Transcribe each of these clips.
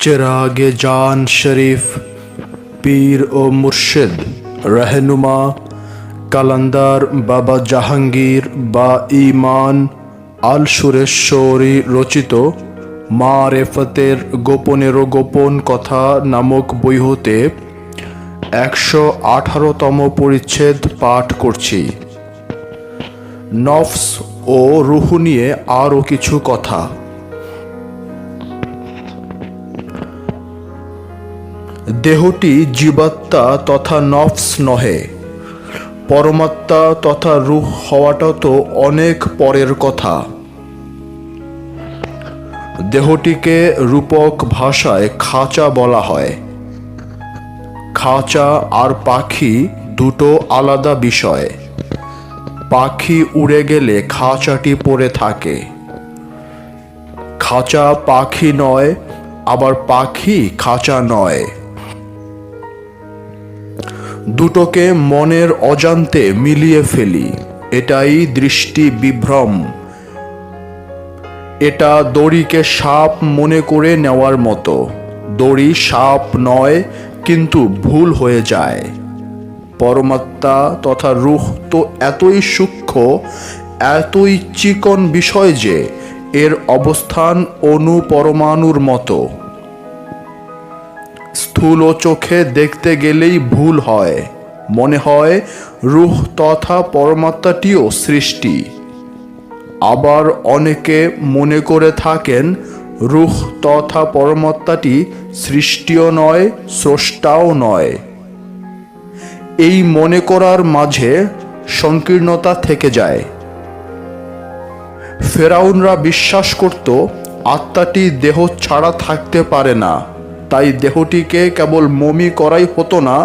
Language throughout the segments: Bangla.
चिरागे जान शरीफ पीर ও মুর্শিদ रहनुमा কালান্দার বাবা জাহাঙ্গীর বা ঈমান আল সুরেশ্বরী রচিত মারেফতের গোপনেরও গোপন কথা নামক বই হতে 118তম পরিচ্ছেদ পাঠ করছি। নফস ও রূহ নিয়ে আরও কিছু কথা। দেহটি জীবাত্মা তথা নফস নহে, পরমাত্মা তথা রূহ হওয়াটা তো অনেক পরের কথা। দেহটিকে রূপক ভাষায় খাঁচা বলা হয়। খাঁচা আর পাখি দুটো আলাদা বিষয়। পাখি উড়ে গেলে খাঁচাটি পড়ে থাকে। খাঁচা পাখি নয়, আবার পাখি খাঁচা নয়। দুটোকে মনের অজান্তে মিলিয়ে ফেলি, এটাই দৃষ্টি বিভ্রম। এটা দড়িকে সাপ মনে করে নেওয়ার মতো। দড়ি সাপ নয়, কিন্তু ভুল হয়ে যায়। পরমাত্মা তথা রূহ তো এতই সূক্ষ্ম, এতই চিকন বিষয় যে এর অবস্থান অণু পরমাণুর মতো। স্থূল চোখে দেখতে গেলেই ভুল হয়, মনে হয় রূহ তথা পরমাত্মাটিও সৃষ্টি। আবার অনেকে মনে করে থাকেন রূহ তথা পরমাত্মাটি সৃষ্টিও নয়, স্রষ্টাও নয়। এই মনে করার মাঝে সংকীর্ণতা থেকে যায়। ফেরাউনরা বিশ্বাস করত আত্মাটি দেহ ছাড়া থাকতে পারে না, তাই দেহটিকে কেবল মমি করাই হতো না,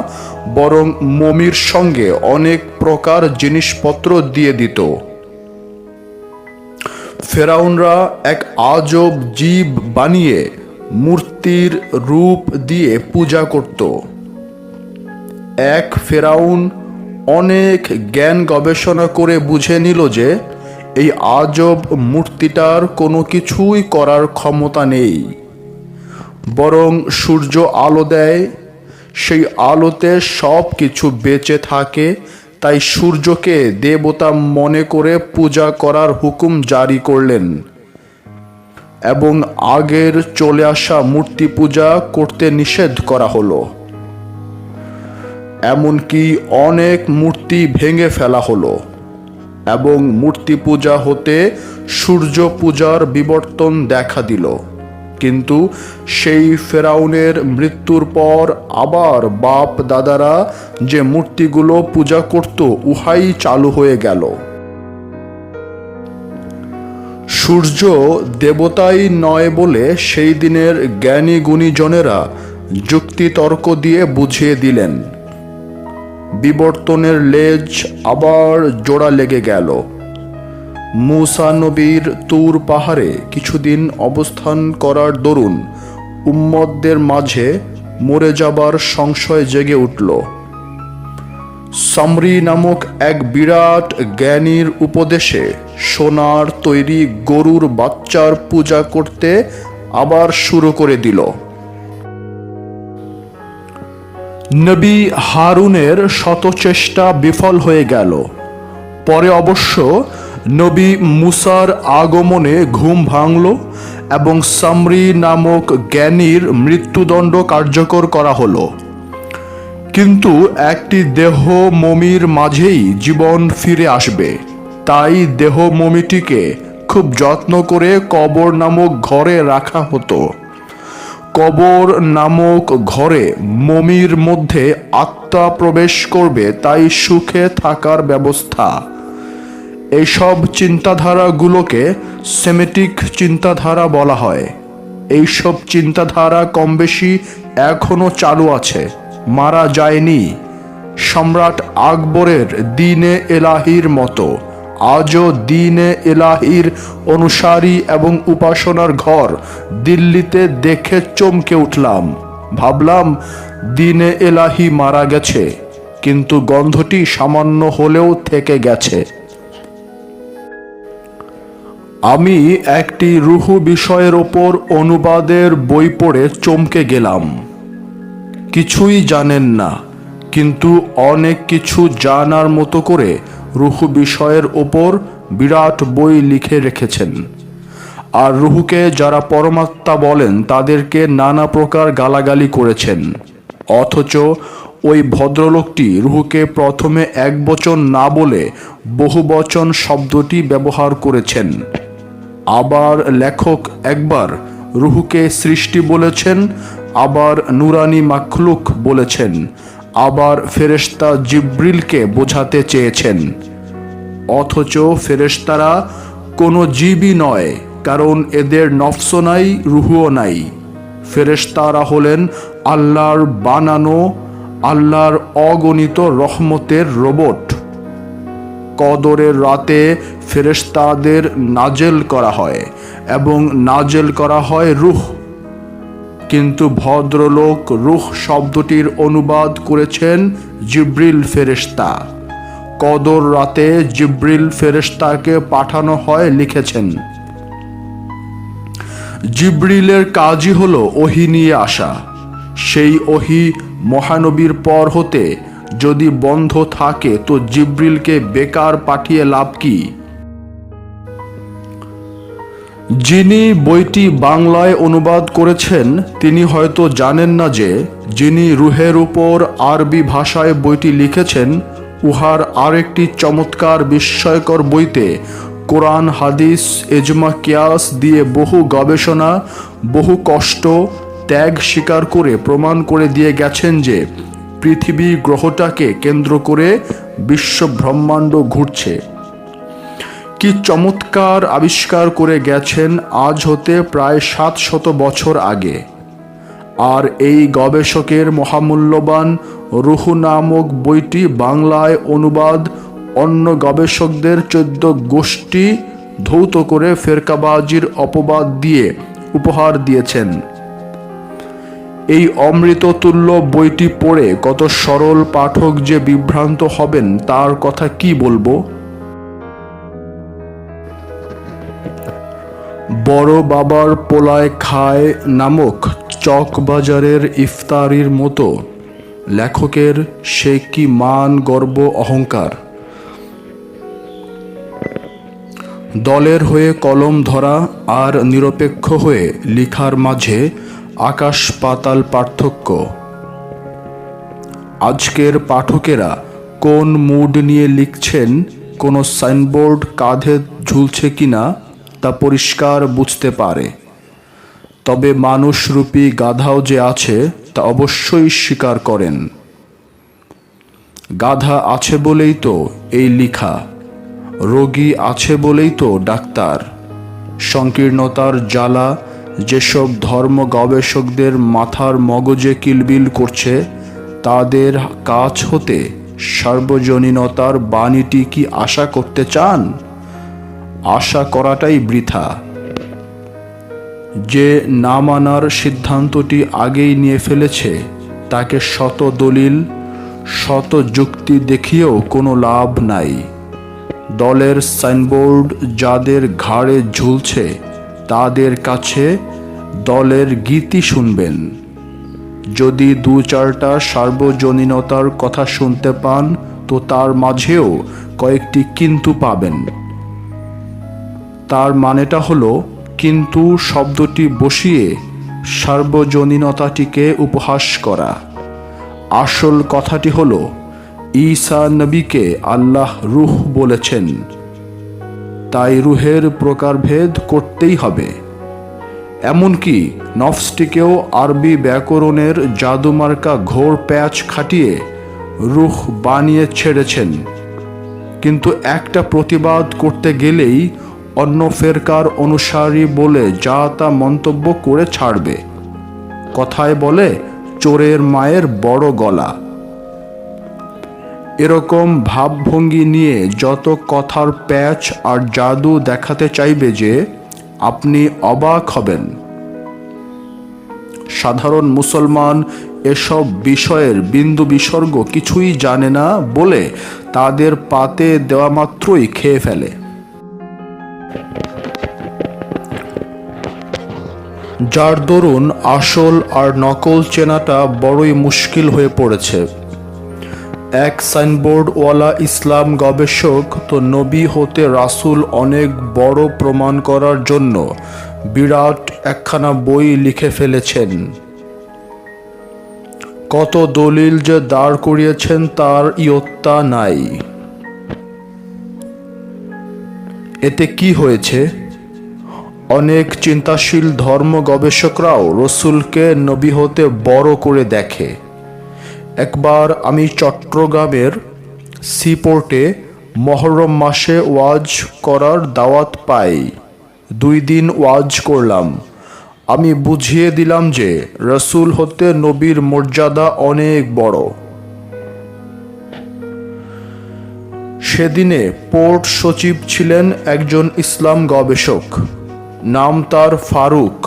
বরং মমির সঙ্গে অনেক প্রকার জিনিসপত্র দিয়ে দিত। ফেরাউনরা এক আজব জীব বানিয়ে মূর্তির রূপ দিয়ে পূজা করত। এক ফেরাউন অনেক জ্ঞান গবেষণা করে বুঝে নিল যে এই আজব মূর্তিটার কোনো কিছুই করার ক্ষমতা নেই, বরং সূর্য আলো দেয়, সেই আলোতে সব কিছু বেঁচে থাকে। তাই সূর্যকে দেবতা মনে করে পূজা করার হুকুম জারি করলেন এবং আগের চলে আসা মূর্তি পূজা করতে নিষেধ করা হলো। এমনকি অনেক মূর্তি ভেঙে ফেলা হলো এবং মূর্তি পূজা হতে সূর্য পূজার বিবর্তন দেখা দিল। কিন্তু সেই ফেরাউনের মৃত্যুর পর আবার বাপ দাদারা যে মূর্তিগুলো পূজা করত, উহাই চালু হয়ে গেল। সূর্য দেবতাই নয় বলে সেই দিনের জ্ঞানী গুণীজনেরা যুক্তি তর্ক দিয়ে বুঝিয়ে দিলেন। বিবর্তনের লেজ আবার জোড়া লেগে গেল। মুসা নবীর তুর পাহাড়ে কিছুদিন অবস্থান করার দরুন উম্মতদের মাঝে মরে যাবার সংশয় জেগে উঠল। সামরি নামক এক বিরাট জ্ঞানীর উপদেশে সোনার তৈরি গরুর বাচ্চার পূজা করতে আবার শুরু করে দিল। নবী হারুনের শত চেষ্টা বিফল হয়ে গেল। পরে অবশ্য নবী মুসার আগমনে ঘুম ভাঙল এবং সামরি নামক জ্ঞানীর মৃত্যুদণ্ড কার্যকর করা হলো। কিন্তু একটি দেহ মমির মাঝেই জীবন ফিরে আসবে, তাই দেহ মমিটিকে খুব যত্ন করে কবর নামক ঘরে রাখা হতো। কবর নামক ঘরে মমির মধ্যে আত্মা প্রবেশ করবে, তাই সুখে থাকার ব্যবস্থা। এইসব চিন্তাধারাগুলোকে সেমেটিক চিন্তাধারা বলা হয়। এইসব চিন্তাধারা কম বেশি এখনো চালু আছে, মারা যায়নি। সম্রাট আকবরের দিনে এলাহির মতো আজও দিনে এলাহির অনুসারী এবং উপাসনার ঘর দিল্লিতে দেখে চমকে উঠলাম। ভাবলাম দিনে এলাহি মারা গেছে, কিন্তু গন্ধটি সামান্য হলেও থেকে গেছে। আমি একটি রুহু বিষয়ের ওপর অনুবাদের বই পড়ে চমকে গেলাম। কিছুই জানেন না, কিন্তু অনেক কিছু জানার মতো করে রুহু বিষয়ের ওপর বিরাট বই লিখে রেখেছেন। আর রুহুকে যারা পরমাত্মা বলেন তাদেরকে নানা প্রকার গালাগালি করেছেন। অথচ ওই ভদ্রলোকটি রুহুকে প্রথমে একবচন না বলে বহুবচন শব্দটি ব্যবহার করেছেন। আবার লেখক একবার রুহুকে সৃষ্টি বলেছেন, আবার নুরানি মাখলুক বলেছেন, আবার ফেরেশতা জিব্রিলকে বোঝাতে চেয়েছেন। অথচ ফেরেশতারা কোনো জীবই নয়, কারণ এদের নফসও নাই, রুহুও নাই। ফেরেশতারা হলেন আল্লাহর বানানো, আল্লাহর অগণিত রহমতের রোবট। কদরের রাতে ফেরেশতাদের নাজেল করা হয় এবং নাজেল করা হয় রূহ। কিন্তু ভদ্রলোক রূহ শব্দটির অনুবাদ করেছেন জিব্রিল ফেরেশতা। কদর রাতে জিব্রিল ফেরেশতাকে পাঠানো হয় লিখেছেন। জিব্রিলের কাজই হলো ওহী নিয়ে আসা। সেই ওহী মহানবীর পর হতে যদি বন্ধ থাকে তো জিব্রিলকে বেকার পাঠিয়ে লাভ কি? যিনি বইটি বাংলায় অনুবাদ করেছেন তিনি হয়তো জানেন না যে যিনি রুহের উপর আরবি ভাষায় বইটি লিখেছেন উহার আরেকটি চমৎকার বিস্ময়কর বইতে কোরআন, হাদিস, এজমা, কিয়াস দিয়ে বহু গবেষণা, বহু কষ্ট, ত্যাগ স্বীকার করে প্রমাণ করে দিয়ে গেছেন যে পৃথিবী গ্রহটাকে কেন্দ্র করে বিশ্ব ব্রহ্মাণ্ড ঘুরছে। কি চমৎকার আবিষ্কার করে গেছেন আজ হতে প্রায় 700 বছর আগে। আর এই গবেষকের মহামূল্যবান রুহু নামক বইটি বাংলায় অনুবাদ অন্য গবেষকদের 14 গোষ্ঠী ধৌত করে ফেরকাবাজির অপবাদ দিয়ে উপহার দিয়েছেন। এই অমৃততুল্য বইটি পড়ে কত সরল পাঠক যে বিভ্রান্ত হবেন তার কথা কি বলবো। বড় বাবার পোলায় খায় নামক চকবাজারের ইফতারির মতো লেখকের সে কি মান, গর্ব, অহংকার। দলের হয়ে কলম ধরা আর নিরপেক্ষ হয়ে লিখার মাঝে আকাশ পাতাল পার্থক্য। আজকের পাঠকেরা কোন মুড নিয়ে লিখছেন, কোনো সাইনবোর্ড কাঁধে ঝুলছে কিনা তা পরিষ্কার বুঝতে পারে। তবে মানুষরূপী গাধাও যে আছে তা অবশ্যই স্বীকার করেন। গাধা আছে বলেই তো এই লিখা, রোগী আছে বলেই তো ডাক্তার। সংকীর্ণতার জ্বালা যেসব ধর্ম গবেষকদের মাথার মগজে কিলবিল করছে তাদের কাছ হতে সার্বজনীনতার বাণীটি কি আশা করতে চান? আশা করাটাই বৃথা। যে না মানার সিদ্ধান্তটি আগেই নিয়ে ফেলেছে তাকে শত দলিল, শত যুক্তি দেখিয়েও কোনো লাভ নাই। দলের সাইনবোর্ড যাদের ঘাড়ে ঝুলছে তাদের কাছে দলের গীতি শুনবেন। যদি 2-4টা সার্বজনীনতার কথা শুনতে পান তো তার মাঝেও কয়েকটি কিন্তু পাবেন। তার মানেটা হলো কিন্তু শব্দটি বসিয়ে সার্বজনীনতাটিকে উপহাস করা। আসল কথাটি হলো ঈসা নবীকে আল্লাহ রূহ বলেছেন, তাই রূহের প্রকারভেদ করতেই হবে। এমনকি নফসটিকেও আরবি ব্যাকরণের জাদুমার্কা ঘোর প্যাচ খাটিয়ে রূহ বানিয়ে ছেড়েছেন। কিন্তু একটা প্রতিবাদ করতে গেলেই অন্য ফেরকার অনুসারী বলে যা তা মন্তব্য করে ছাড়বে। কথায় বলে চোরের মায়ের বড় গলা। এরকম ভাবভঙ্গি নিয়ে যত কথার প্যাচ আর জাদু দেখাতে চাইবে যে আপনি অবাক হবেন। সাধারণ মুসলমান এসব বিষয়ের বিন্দু বিসর্গ কিছুই জানে না বলে তাদের পাতে দেওয়া মাত্রই খেয়ে ফেলে। যার দরুন আসল আর নকল চেনাটা বড়ই মুশকিল হয়ে পড়েছে। এক সাইনবোর্ডওয়ালা ইসলাম গবেষক তো নবী হতে রাসূল অনেক বড় প্রমাণ করার জন্য বিরাট একখানা বই লিখে ফেলেছেন। কত দলিল যে দাঁড় করিয়েছেন তার ইয়ত্তা নাই। এতে কি হয়েছে? অনেক চিন্তাশীল ধর্ম গবেষকরাও রসুলকে নবী হতে বড় করে দেখে। একবার আমি চট্টগ্রামের সিপোর্টে মহরম মাসে ওয়াজ করার দাওয়াত পাই। 2 দিন ওয়াজ করলাম। আমি বুঝিয়ে দিলাম যে রসুল হতে নবীর মর্যাদা অনেক বড়। সেদিনে পোর্ট সচিব ছিলেন একজন ইসলাম গবেষক, নাম তার ফারুক।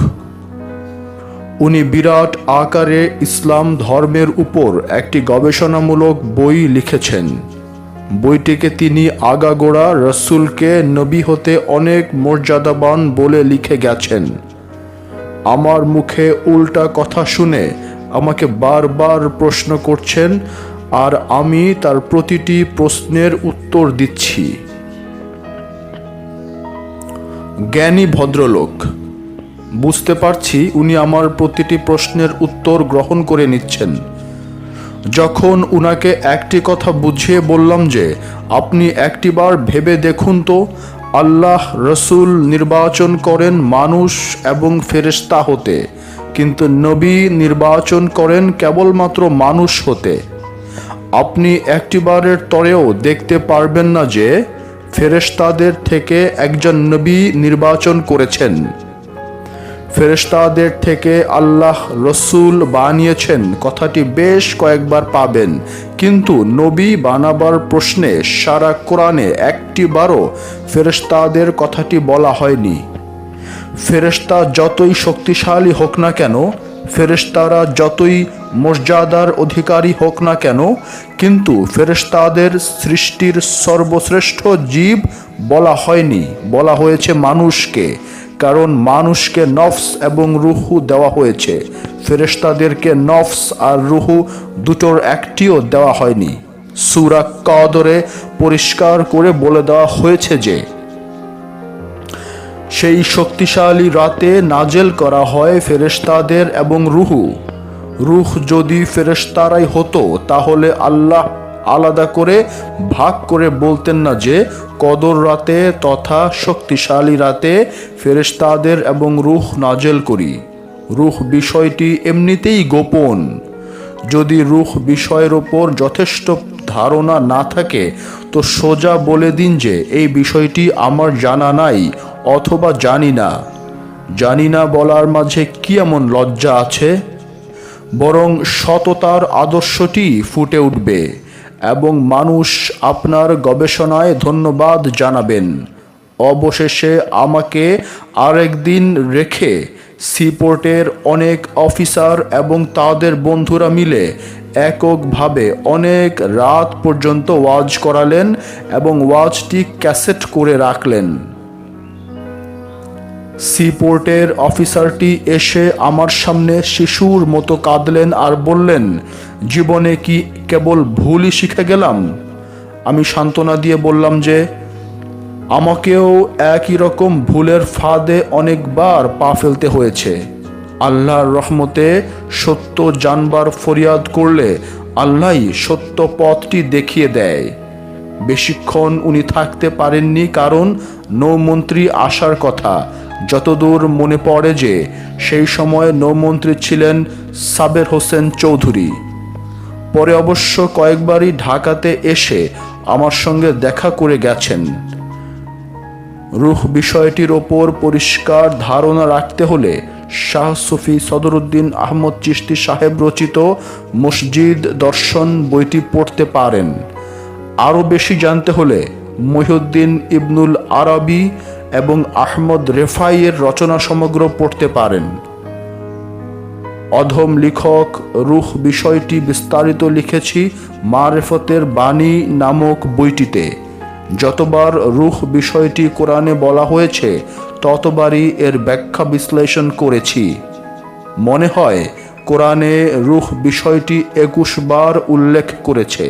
উনি বিরাট আকারে ইসলাম ধর্মের উপর একটি গবেষণামূলক বই লিখেছেন। বইটিকে তিনি আগাগোড়া রসুলকে নবী হতে অনেক মর্যাদাবান বলে লিখে গেছেন। আমার মুখে উল্টা কথা শুনে আমাকে বারবার প্রশ্ন করছেন, আর আমি তার প্রতিটি প্রশ্নের উত্তর দিচ্ছি। জ্ঞানী ভদ্রলোক, বুঝতে পারছি উনি আমার প্রতিটি প্রশ্নের উত্তর গ্রহণ করে নিচ্ছেন। যখন উনাকে একটি কথা বুঝিয়ে বললাম যে আপনি একটিবার ভেবে দেখুন তো, আল্লাহ রসুল নির্বাচন করেন মানুষ এবং ফেরেশতা হতে, কিন্তু নবী নির্বাচন করেন কেবলমাত্র মানুষ হতে। আপনি একটিবারের তরেও দেখতে পারবেন না যে ফেরেশতাদের থেকে একজন নবী নির্বাচন করেছেন। ফেরেশতাদের থেকে আল্লাহ রসুল বানিয়েছেন কথাটি বেশ কয়েকবার পাবেন, কিন্তু নবী বানাবার প্রশ্নে সারা কোরআনে একটিবারও ফেরেশতাদের কথাটি বলা হয়নি। ফেরেশতা যতই শক্তিশালী হোক না কেন, ফেরেশতারা যতই মর্যাদার অধিকারী হোক না কেন, কিন্তু ফেরেশতাদের সৃষ্টির সর্বশ্রেষ্ঠ জীব বলা হয়নি, বলা হয়েছে মানুষকে। কারণ মানুষকে নফস এবং রুহু দেওয়া হয়েছে, ফেরেশতাদেরকে নফস আর রুহু দুটোর একটিও দেওয়া হয়নি। সূরা কদরে পরিষ্কার করে বলে দেওয়া হয়েছে যে সেই শক্তিশালী রাতে নাজেল করা হয় ফেরেশতাদের এবং রুহ যদি ফেরেশতারাই হতো তাহলে আল্লাহ আলাদা করে ভাগ করে বলতেন না যে কদর রাতে তথা শক্তিশালী রাতে ফেরেশতাদের এবং রুহ নাজেল করি। রুহ বিষয়টি এমনিতেই গোপন। যদি রুহ বিষয়ের ওপর যথেষ্ট ধারণা না থাকে তো সোজা বলে দিন যে এই বিষয়টি আমার জানা নাই অথবা জানি না বলার মাঝে কি এমন লজ্জা আছে? বরং সততার আদর্শটি ফুটে উঠবে এবং মানুষ আপনার গবেষণায় ধন্যবাদ জানাবেন। অবশেষে আমাকে আরেকদিন রেখে সিপোর্টের অনেক অফিসার এবং তাদের বন্ধুরা মিলে এককভাবে অনেক রাত পর্যন্ত ওয়াজ করালেন এবং ওয়াজটি ক্যাসেট করে রাখলেন। সিপোর্টের অফিসারটি এসে আমার সামনে শিশুর মতো কাঁদলেন আর বললেন, জীবনে কি কেবল ভুলই শিখে গেলাম? আমি সান্ত্বনা দিয়ে বললাম যে আমাকেও একই রকম ভুলের ফাঁদে অনেকবার পা ফেলতে হয়েছে। আল্লাহর রহমতে সত্য জানবার ফরিয়াদ করলে আল্লাহই সত্য পথটি দেখিয়ে দেয়। বেশিক্ষণ উনি থাকতে পারেননি, কারণ নৌমন্ত্রী আসার কথা। যতদূর মনে পড়ে যে সেই সময় নৌমন্ত্রী ছিলেন সাবের হোসেন চৌধুরী। পরে অবশ্য কয়েকবারই ঢাকাতে এসে আমার সঙ্গে দেখা করে গেছেন। রুহ বিষয়টির ওপর পরিষ্কার ধারণা রাখতে হলে শাহ সুফি সদরুদ্দিন আহমদ চিশতি সাহেব রচিত মসজিদ দর্শন বইটি পড়তে পারেন। আরও বেশি জানতে হলে মহিউদ্দিন ইবনুল আরবি এবং আহমদ রেফাইয়ের রচনা সমগ্র পড়তে পারেন। অধম লেখক রুহ বিষয়টি বিস্তারিত লিখেছি মারেফতের বাণী নামক বইটিতে। যতবার রুহ বিষয়টি কোরআনে বলা হয়েছে ততবারই এর ব্যাখ্যা বিশ্লেষণ করেছি। মনে হয় কোরআনে রূহ বিষয়টি ২১ বার উল্লেখ করেছে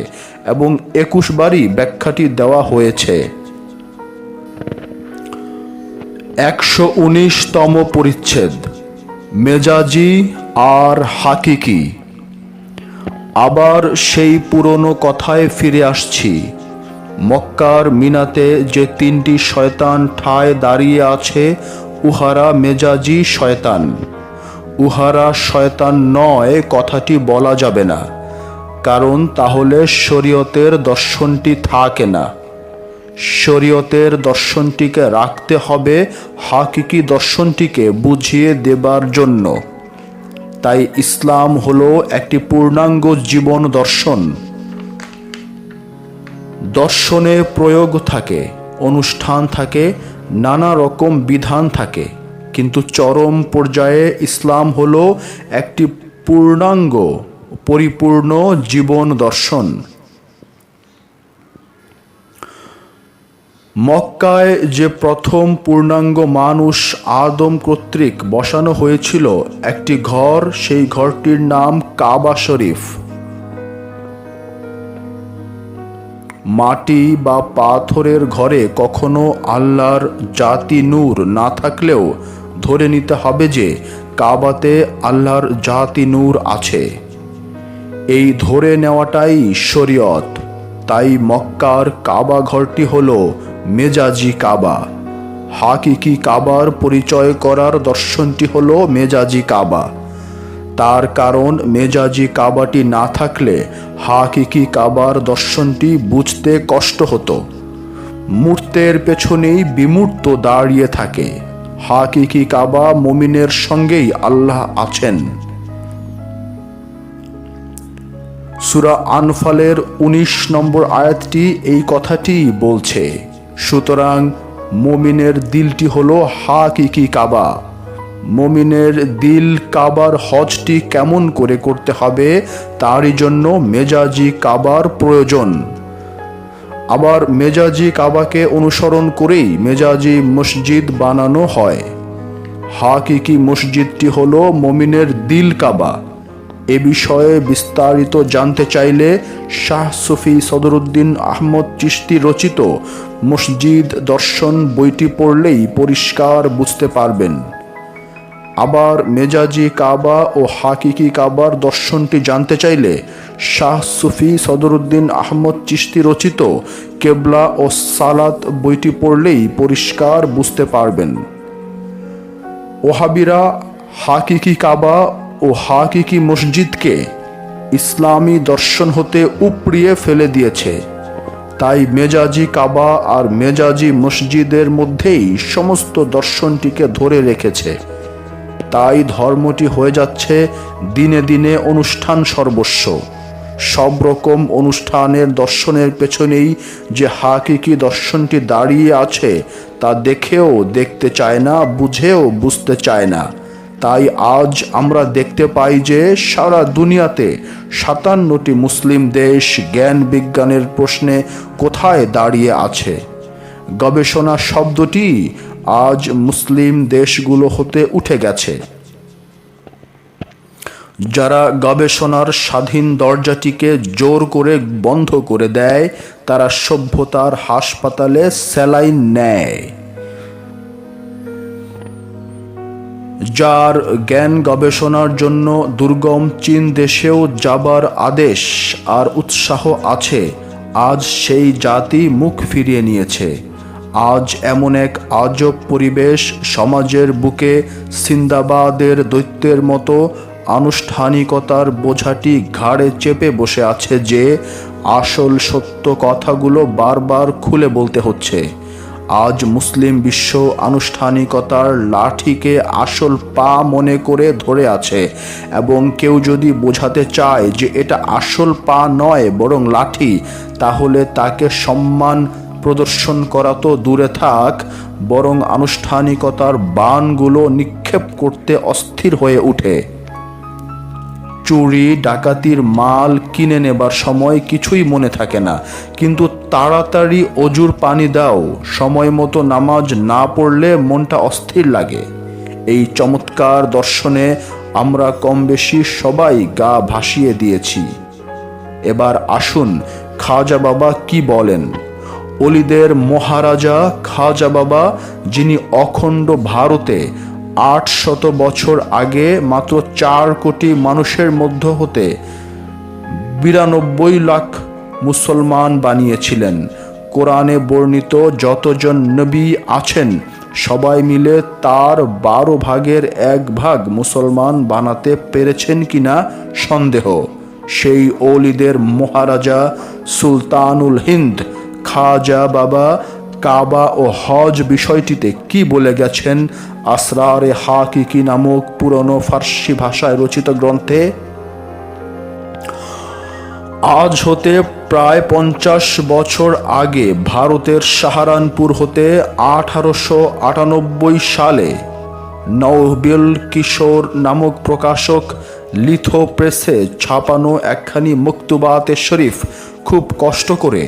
এবং ২১ বারই ব্যাখ্যাটি দেওয়া হয়েছে। ১১৯তম পরিচ্ছেদ, মেজাজি আর হাকিকি। আবার সেই পুরনো কথায় ফিরে আসছি। মক্কার মিনাতে যে ৩টি শয়তান ঠায় দাঁড়িয়ে আছে, উহারা মেজাজি শয়তান। উহারা শয়তান নয় কথাটি বলা যাবে না, কারণ তাহলে শরীয়তের দর্শনটি থাকে না। শরীয়তের দর্শনটিকে রাখতে হবে হাকিকি দর্শনটিকে বুঝিয়ে দেবার জন্য। তাই ইসলাম হলো একটি পূর্ণাঙ্গ জীবন দর্শন। দর্শনে প্রয়োগ থাকে, অনুষ্ঠান থাকে, নানা রকম বিধান থাকে, কিন্তু চরম পর্যায়ে ইসলাম হলো একটি পূর্ণাঙ্গ পরিপূর্ণ জীবন দর্শন। মক্কায় যে প্রথম পূর্ণাঙ্গ মানুষ আদম কর্তৃক বসানো হয়েছিল একটি ঘর, সেই ঘরটির নাম কাবা শরীফ। মাটি বা পাথরের ঘরে কখনো আল্লাহর জাতি নূর না থাকলেও ধরে নিতে হবে যে কাবাতে আল্লাহর জাতি নূর আছে। এই ধরে নেওয়াটাই শরীয়ত। তাই মক্কার কাবা ঘরটি হলো মেজাজি কাবা। হাকিকি কাবার পরিচয় করার দর্শনটি হলো মেজাজি কাবা। তার কারণ মেজাজি কাবাটি না থাকলে হাকিকি কাবার দর্শনটি বুঝতে কষ্ট হতো। মূর্তের পেছনেই বিমূর্ত দাঁড়িয়ে থাকে। হাকিকি কাবা মুমিনের সঙ্গেই আল্লাহ আছেন। সূরা আনফালের ১৯ নম্বর আয়াতটি এই কথাটি বলছে। সুতরাং মুমিনের দিলটি হলো হাকিকি কাবা। মুমিনের দিল কাবার হজটি কেমন করে করতে হবে তারই জন্য মেজাজি কাবার প্রয়োজন। আবার মেজাজি কাবাকে অনুসরণ করেই মেজাজি মসজিদ বানানো হয়। হাকিকি মসজিদটি হলো মুমিনের দিল কাবা। এ বিষয়ে বিস্তারিত জানতে চাইলে শাহ সুফি সদরুদ্দীন আহমদ চিশতি রচিত মসজিদ দর্শন বইটি পড়লেই পরিষ্কার বুঝতে পারবেন। আবার মেজাজি কাবা ও হাকিকি কাবার দর্শনটি জানতে চাইলে শাহ সুফি সদরুদ্দীন আহমদ চিশতি রচিত কেবলা ও সালাত বইটি পড়লেই পরিষ্কার বুঝতে পারবেন। ওহাবিরা হাকিকি কাবা ও হাকিকি মসজিদকে ইসলামী দর্শন হতে উপড়িয়ে ফেলে দিয়েছে। তাই মেজাজি কাবা আর মেজাজি মসজিদের মধ্যেই সমস্ত দর্শনটিকে ধরে রেখেছে। তাই ধর্মটি হয়ে যাচ্ছে দিনে দিনে অনুষ্ঠান সর্বস্ব। সব রকম অনুষ্ঠানের দর্শনের পেছনেই যে হাকিকি দর্শনটি দাঁড়িয়ে আছে তা দেখেও দেখতে চায় না, বুঝেও বুঝতে চায় না। তাই আজ আমরা দেখতে পাই যে সারা দুনিয়াতে ৫৭টি মুসলিম দেশ জ্ঞান বিজ্ঞানের প্রশ্নে কোথায় দাঁড়িয়ে আছে। গবেষণা শব্দটি আজ মুসলিম দেশগুলো হতে উঠে গেছে। যারা গবেষণার স্বাধীন দরজাটিকে জোর করে বন্ধ করে দেয় তারা সভ্যতার হাসপাতালে স্যালাইন নেয়। যার জ্ঞান গবেষণার জন্য দুর্গম চীন দেশেও যাবার আদেশ আর উৎসাহ আছে, আজ সেই জাতি মুখ ফিরিয়ে নিয়েছে। আজ এমন এক আজব পরিবেশ সমাজের বুকে সিন্দাবাদের দৈত্যের মতো আনুষ্ঠানিকতার বোঝাটি ঘাড়ে চেপে বসে আছে যে আসল সত্য কথাগুলো বারবার খুলে বলতে হচ্ছে। আজ মুসলিম বিশ্ব আনুষ্ঠানিকতার লাঠিকে আসল পা মনে করে ধরে আছে এবং কেউ যদি বোঝাতে চায় যে এটা আসল পা নয় বরং লাঠি, তাহলে তাকে সম্মান প্রদর্শন করা তো দূরে থাক, বরং আনুষ্ঠানিকতার বাণগুলো নিক্ষেপ করতে অস্থির হয়ে ওঠে। চুরি ডাকাতির মাল কিনে নেবার সময় কিছুই মনে থাকে না, কিন্তু তাড়াতাড়ি অজুর পানি দাও, সময় মতো নামাজ না পড়লে মনটা অস্থির লাগে। এই চমৎকার দর্শনে আমরা কম বেশি সবাই গা ভাসিয়ে দিয়েছি। এবার আসুন খাজা বাবা কি বলেন। অলিদের মহারাজা খাজা বাবা, যিনি অখণ্ড ভারতে 800 বছর আগে মাত্র 4 কোটি মানুষের মধ্য হতে 92 লাখ মুসলমান বানিয়েছিলেন। কোরআনে বর্ণিত যতজন নবী আছেন সবাই মিলে তার 12 ভাগের 1 ভাগ মুসলমান বানাতে পেরেছেন কিনা সন্দেহ। সেই অলিদের মহারাজা সুলতানুল হিন্দ খাজা বাবা কাবা ও হজ বিষয়টিতে কি বলে গেছেন আসরারে হাকিকি নামক পুরনো ফার্সি ভাষায় রচিত গ্রন্থে। আজ হতে প্রায় 50 বছর আগে ভারতের সাহারানপুর হতে 1898 সালে নওবেল কিশোর নামক প্রকাশক লিথো প্রেসে ছাপানো একখানি মকতুবাতে শরীফ খুব কষ্ট করে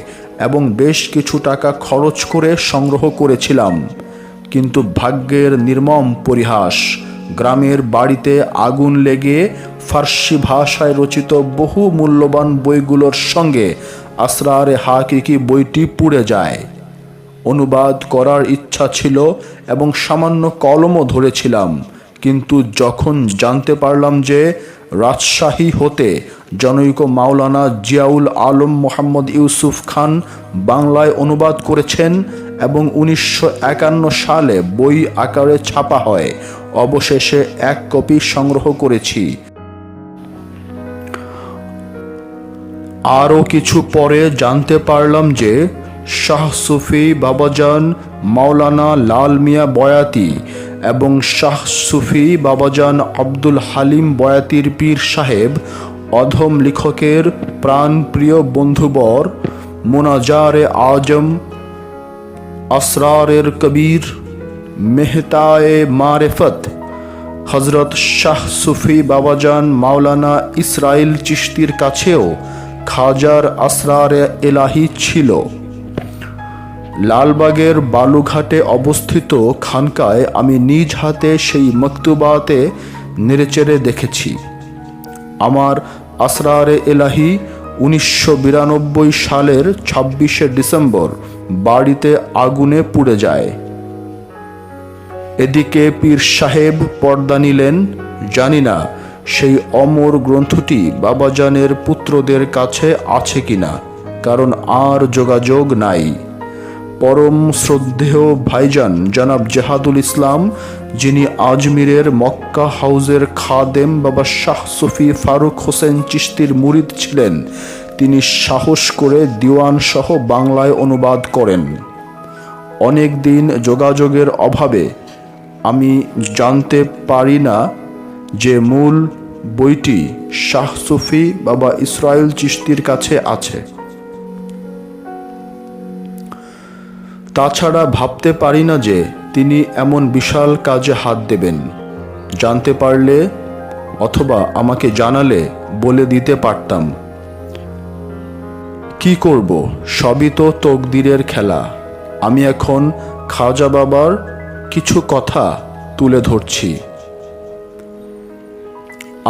এবং বেশ কিছু টাকা খরচ করে সংগ্রহ করেছিলাম। কিন্তু ভাগ্যের নির্মম পরিহাস, গ্রামের বাড়িতে আগুন লেগে ফার্সি ভাষায় রচিত বহু মূল্যবান বইগুলোর সঙ্গে আসরারে হাকিকি বইটি পুড়ে যায়। অনুবাদ করার ইচ্ছা ছিল এবং সামান্য কলমও ধরেছিলাম, কিন্তু যখন জানতে পারলাম যে রাজশাহী হতে জনৈক মাওলানা জিয়াউল আলম মোহাম্মদ ইউসুফ খান বাংলায় অনুবাদ করেছেন এবং 1951 সালে বই আকারে ছাপা হয়, অবশেষে 1 কপি সংগ্রহ করেছি। আরও কিছু পরে জানতে পারলাম যে শাহ সুফি বাবাজান মাওলানা লাল মিয়া বয়াতি এবং শাহ সুফি বাবাজান আব্দুল হালিম বয়াতির পীর সাহেব অধম লেখকের প্রাণপ্রিয় বন্ধুবর মোনাজারে আজম, আসরারের কবির, মেহতায়ে মারেফত হজরত শাহ সুফি বাবাজান মাওলানা ইসরাইল চিশতির কাছেও খাজার আসরারে এলাহি ছিল। লালবাগের বালুঘাটে অবস্থিত খানকায় আমি নিজ হাতে সেই মকতুবাতে নেড়েচেড়ে দেখেছি। আমার আসরারে এলাহি 1992 সালের 26শে ডিসেম্বর বাড়িতে আগুনে পুড়ে যায়। এদিকে পীর সাহেব পর্দা নিলেন। জানি না সেই অমর গ্রন্থটি বাবাজানের পুত্রদের কাছে আছে কিনা, কারণ আর যোগাযোগ নাই। পরম শ্রদ্ধেয় ভাইজান জনাব জেহাদুল ইসলাম, যিনি আজমিরের মক্কা হাউজের খাদেম বাবা শাহ সুফি ফারুক হোসেন চিশতির মুরিদ ছিলেন, তিনি সাহস করে দিওয়ান সহ বাংলায় অনুবাদ করেন। অনেক দিন যোগাযোগের অভাবে আমি জানতে পারি না যে মূল বইটি শাহ সুফি বাবা ইসরাইল চিশতির কাছে আছে। তাছাড়া ভাবতে পারি না যে তিনি এমন বিশাল কাজে হাত দেবেন। জানতে পারলে অথবা আমাকে জানালে বলে দিতে পারতাম। কি করব, সবই তো তকদিরের খেলা। আমি এখন খাজা বাবার কিছু কথা তুলে ধরছি।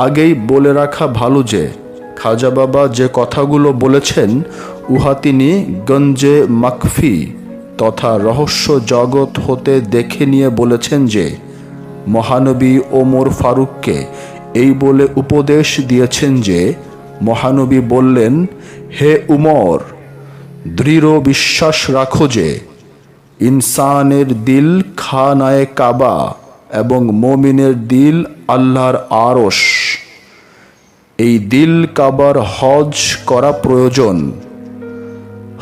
আগেই বলে রাখা ভালো যে খাজা বাবা যে কথাগুলো বলেছেন উহা তিনি গঞ্জে মাকফি তথা রহস্য জগৎ হতে দেখে নিয়ে বলেছেন যে মহানবী ওমর ফারুককে এই বলে উপদেশ দিয়েছেন যে মহানবী বললেন, হে উমর, দৃঢ় বিশ্বাস রাখো যে ইনসানের দিল খানায়ে কাবা এবং মুমিনের দিল আল্লাহর আরশ। এই দিল কাবার হজ করা প্রয়োজন।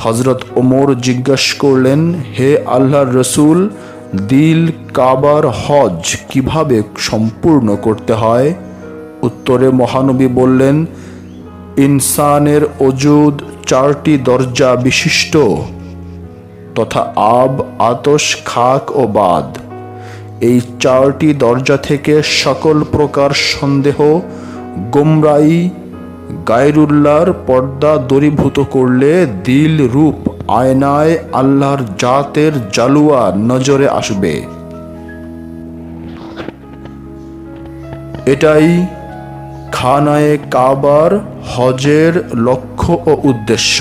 হজরত ওমর জিজ্ঞাসা করলেন, হে আল্লাহর রসুল, দিল কাবার হজ কিভাবে সম্পূর্ণ করতে হয়? উত্তরে মহানবী বললেন, ইনসানের অজুদ 4টি দরজা বিশিষ্ট তথা আব, আতশ, খাক ও বাদ। এই 4টি দরজা থেকে সকল প্রকার সন্দেহ, গোমরাই গায়রুল্লাহর পর্দা দূরীভূত করলে দিল রূপ আয়নায় আল্লাহর জাতের জালুয়া নজরে আসবে। এটাই খানায়ে কাবার হজের লক্ষ্য ও উদ্দেশ্য।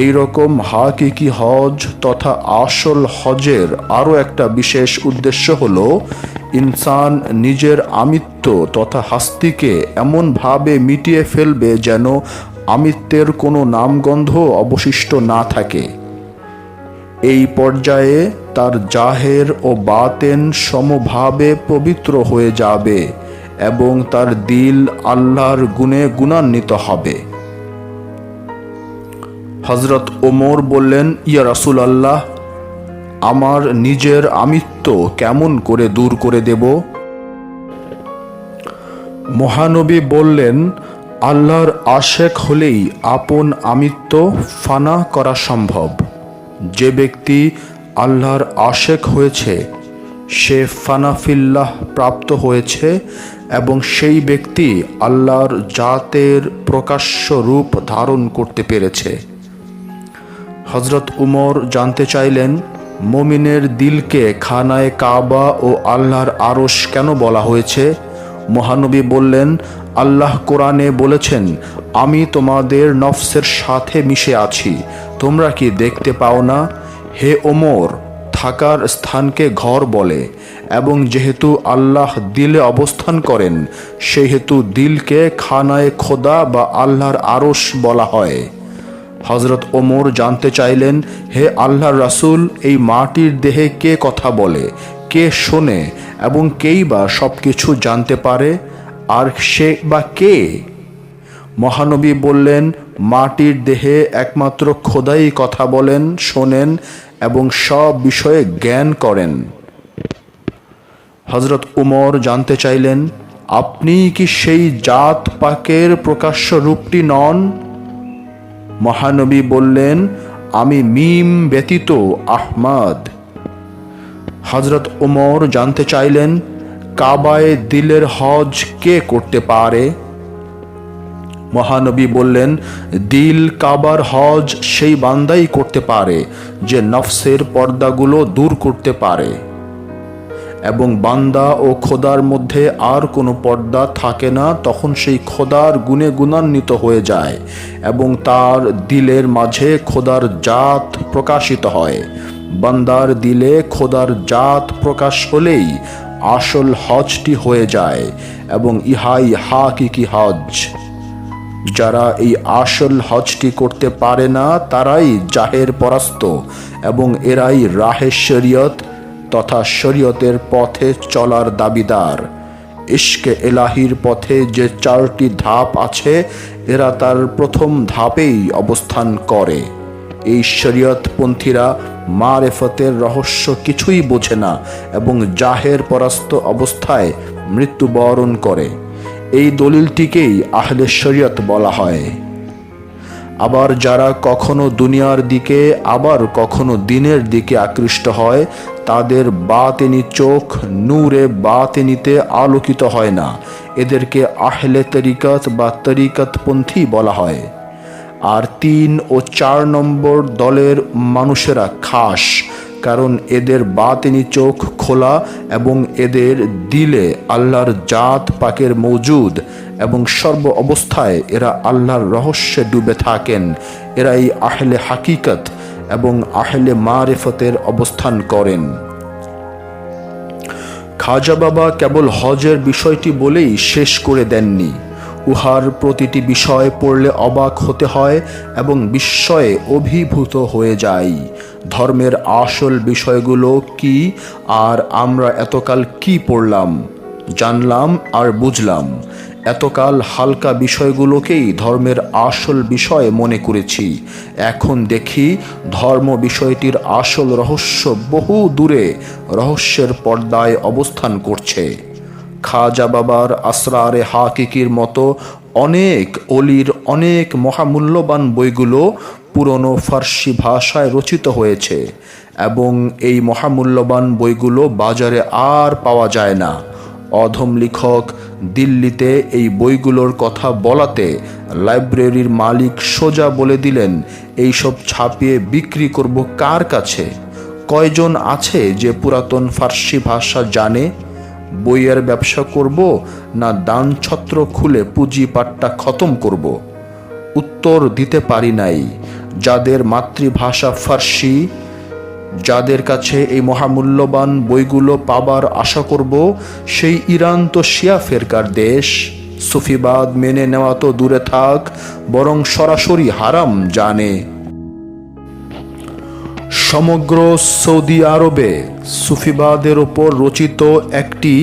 এই রকম হাকিকি হজ তথা আসল হজের আরও একটা বিশেষ উদ্দেশ্য হলো ইনসান নিজের আমিত্ব তথা হাস্তিকে এমনভাবে মিটিয়ে ফেলবে যেন আমিত্বের কোনো নামগন্ধ অবশিষ্ট না থাকে। এই পর্যায়ে তার জাহের ও বাতেন সমভাবে পবিত্র হয়ে যাবে এবং তার দিল আল্লাহর গুণে গুণান্বিত হবে। হযরত ওমর বললেন, ইয়া রাসূলুল্লাহ, আমার নিজের আমিত্ব কেমন করে দূর করে দেব? মহানবী বললেন, আল্লাহর আশেক হলেই আপন আমিত্ব ফানা করা সম্ভব। যে ব্যক্তি আল্লাহর আশেক হয়েছে সে ফানাফিল্লাহ প্রাপ্ত হয়েছে এবং সেই ব্যক্তি আল্লাহর জাতের প্রকাশ্য রূপ ধারণ করতে পেরেছে। হযরত উমর জানতে চাইলেন, মুমিনের দিলকে খানায়ে কাবা ও আল্লাহর আরশ কেন বলা হয়েছে? মহানবী বললেন, আল্লাহ কোরআনে বলেছেন, আমি তোমাদের নফসের সাথে মিশে আছি, তোমরা কি দেখতে পাও না? হে ওমর, থাকার স্থানকে ঘর বলে এবং যেহেতু আল্লাহ দিলে অবস্থান করেন সেহেতু দিলকে খানায়ে খোদা বা আল্লাহর আরশ বলা হয়। হযরত ওমর জানতে চাইলেন, হে আল্লাহর রাসূল, এই মাটির দেহে কে কথা বলে, কে শোনে এবং কেই বা সব কিছু জানতে পারে, আর সে বা কে? মহানবী বললেন, মাটির দেহে একমাত্র খোদাই কথা বলেন, শোনেন এবং সব বিষয়ে জ্ঞান করেন। হযরত উমর জানতে চাইলেন, আপনি কি সেই জাত পাকের প্রকাশ্য রূপটি নন? মহানবী বললেন, আমি মিম ব্যতীত আহমদ। হযরত ওমর জানতে চাইলেন, কাবায়ে দিলের হজ কে করতে পারে? মহানবী বললেন, দিল কাবার হজ সেই বান্দাই করতে পারে যে নফসের পর্দাগুলো দূর করতে পারে এবং বান্দা ও খোদার মধ্যে আর কোনো পর্দা থাকে না। তখন সেই খোদার গুণে গুণান্বিত হয়ে যায় এবং তার দিলের মাঝে খোদার জাত প্রকাশিত হয়। বান্দার দিলে খোদার জাত প্রকাশ হলেই আসল হজটি হয়ে যায় এবং ইহাই হাকিকি হজ। যারা এই আসল হজটি করতে পারে না তারাই জাহের পরাস্ত এবং এরাই রাহে শরীয়ত তথা শরীয়তের পথে চলার দাবিদার। ইশকে এলাহির পথে যে 4টি ধাপ আছে এরা তার প্রথম ধাপেই অবস্থান করে। এই শরীয়তপন্থীরা মারেফতের রহস্য কিছুই বোঝে না এবং জাহের পরাস্ত অবস্থায় মৃত্যুবরণ করে। এই দলিলটিকেই আহলে শরীয়ত বলা হয়। আবার যারা কখনো দুনিয়ার দিকে আবার কখনো দিনের দিকে আকৃষ্ট হয় তাদের বাতেনি চোখ নূরে বাতেনিতে আলোকিত হয় না। এদেরকে আহলে তরিকত বা তরিকতপন্থী বলা হয়। আর 3 ও 4 নম্বর দলের মানুষেরা খাস, কারণ এদের বাতেনি চোখ খোলা এবং এদের দিলে আল্লাহর জাত পাকের মওজুদ এবং সর্ব অবস্থায় এরা আল্লাহর রহস্যে ডুবে থাকেন। এরাই আহলে হাকিকত এবং আহলে মারিফতের অবস্থান করেন। খাজা বাবা কেবল হজের বিষয়টি বলেই শেষ করে দেননি। উহার প্রতিটি বিষয় পড়লে অবাক হতে হয় এবং বিস্ময়ে অভিভূত হয়ে যাই। ধর্মের আসল বিষয়গুলো কি আর আমরা এতকাল কি পড়লাম, জানলাম আর বুঝলাম। এতকাল হালকা বিষয়গুলোকেই ধর্মের আসল বিষয় মনে করেছি। এখন দেখি ধর্ম বিষয়টির আসল রহস্য বহু দূরে রহস্যের পর্দায় অবস্থান করছে। খাজা বাবার আসরারে হাকিকির মতো অনেক অলির অনেক মহামূল্যবান বইগুলো পুরনো ফার্সি ভাষায় রচিত হয়েছে এবং এই মহামূল্যবান বইগুলো বাজারে আর পাওয়া যায় না। অধম লেখক দিল্লিতে এই বইগুলোর কথা বলাতে লাইব্রেরির মালিক সোজা বলে দিলেন, এইসব ছাপিয়ে বিক্রি করব কার কাছে? কয়জন আছে যে পুরাতন ফার্সি ভাষা জানে? বইয়ের ব্যবসা করব না দানছত্র খুলে পুঁজিপাট্টা খতম করব? উত্তর দিতে পারি নাই। যাদের মাতৃভাষা ফার্সি, যাদের কাছে এই মহামূল্যবান বইগুলো পাবার আশা করব, সেই ইরান তো শিয়া ফেরকার দেশ। সুফিবাদ মেনে নেওয়া তো দূরে থাক, বরং সরাসরি হারাম জানে। সমগ্র সৌদি আরবে সুফিবাদের ওপর রচিত একটি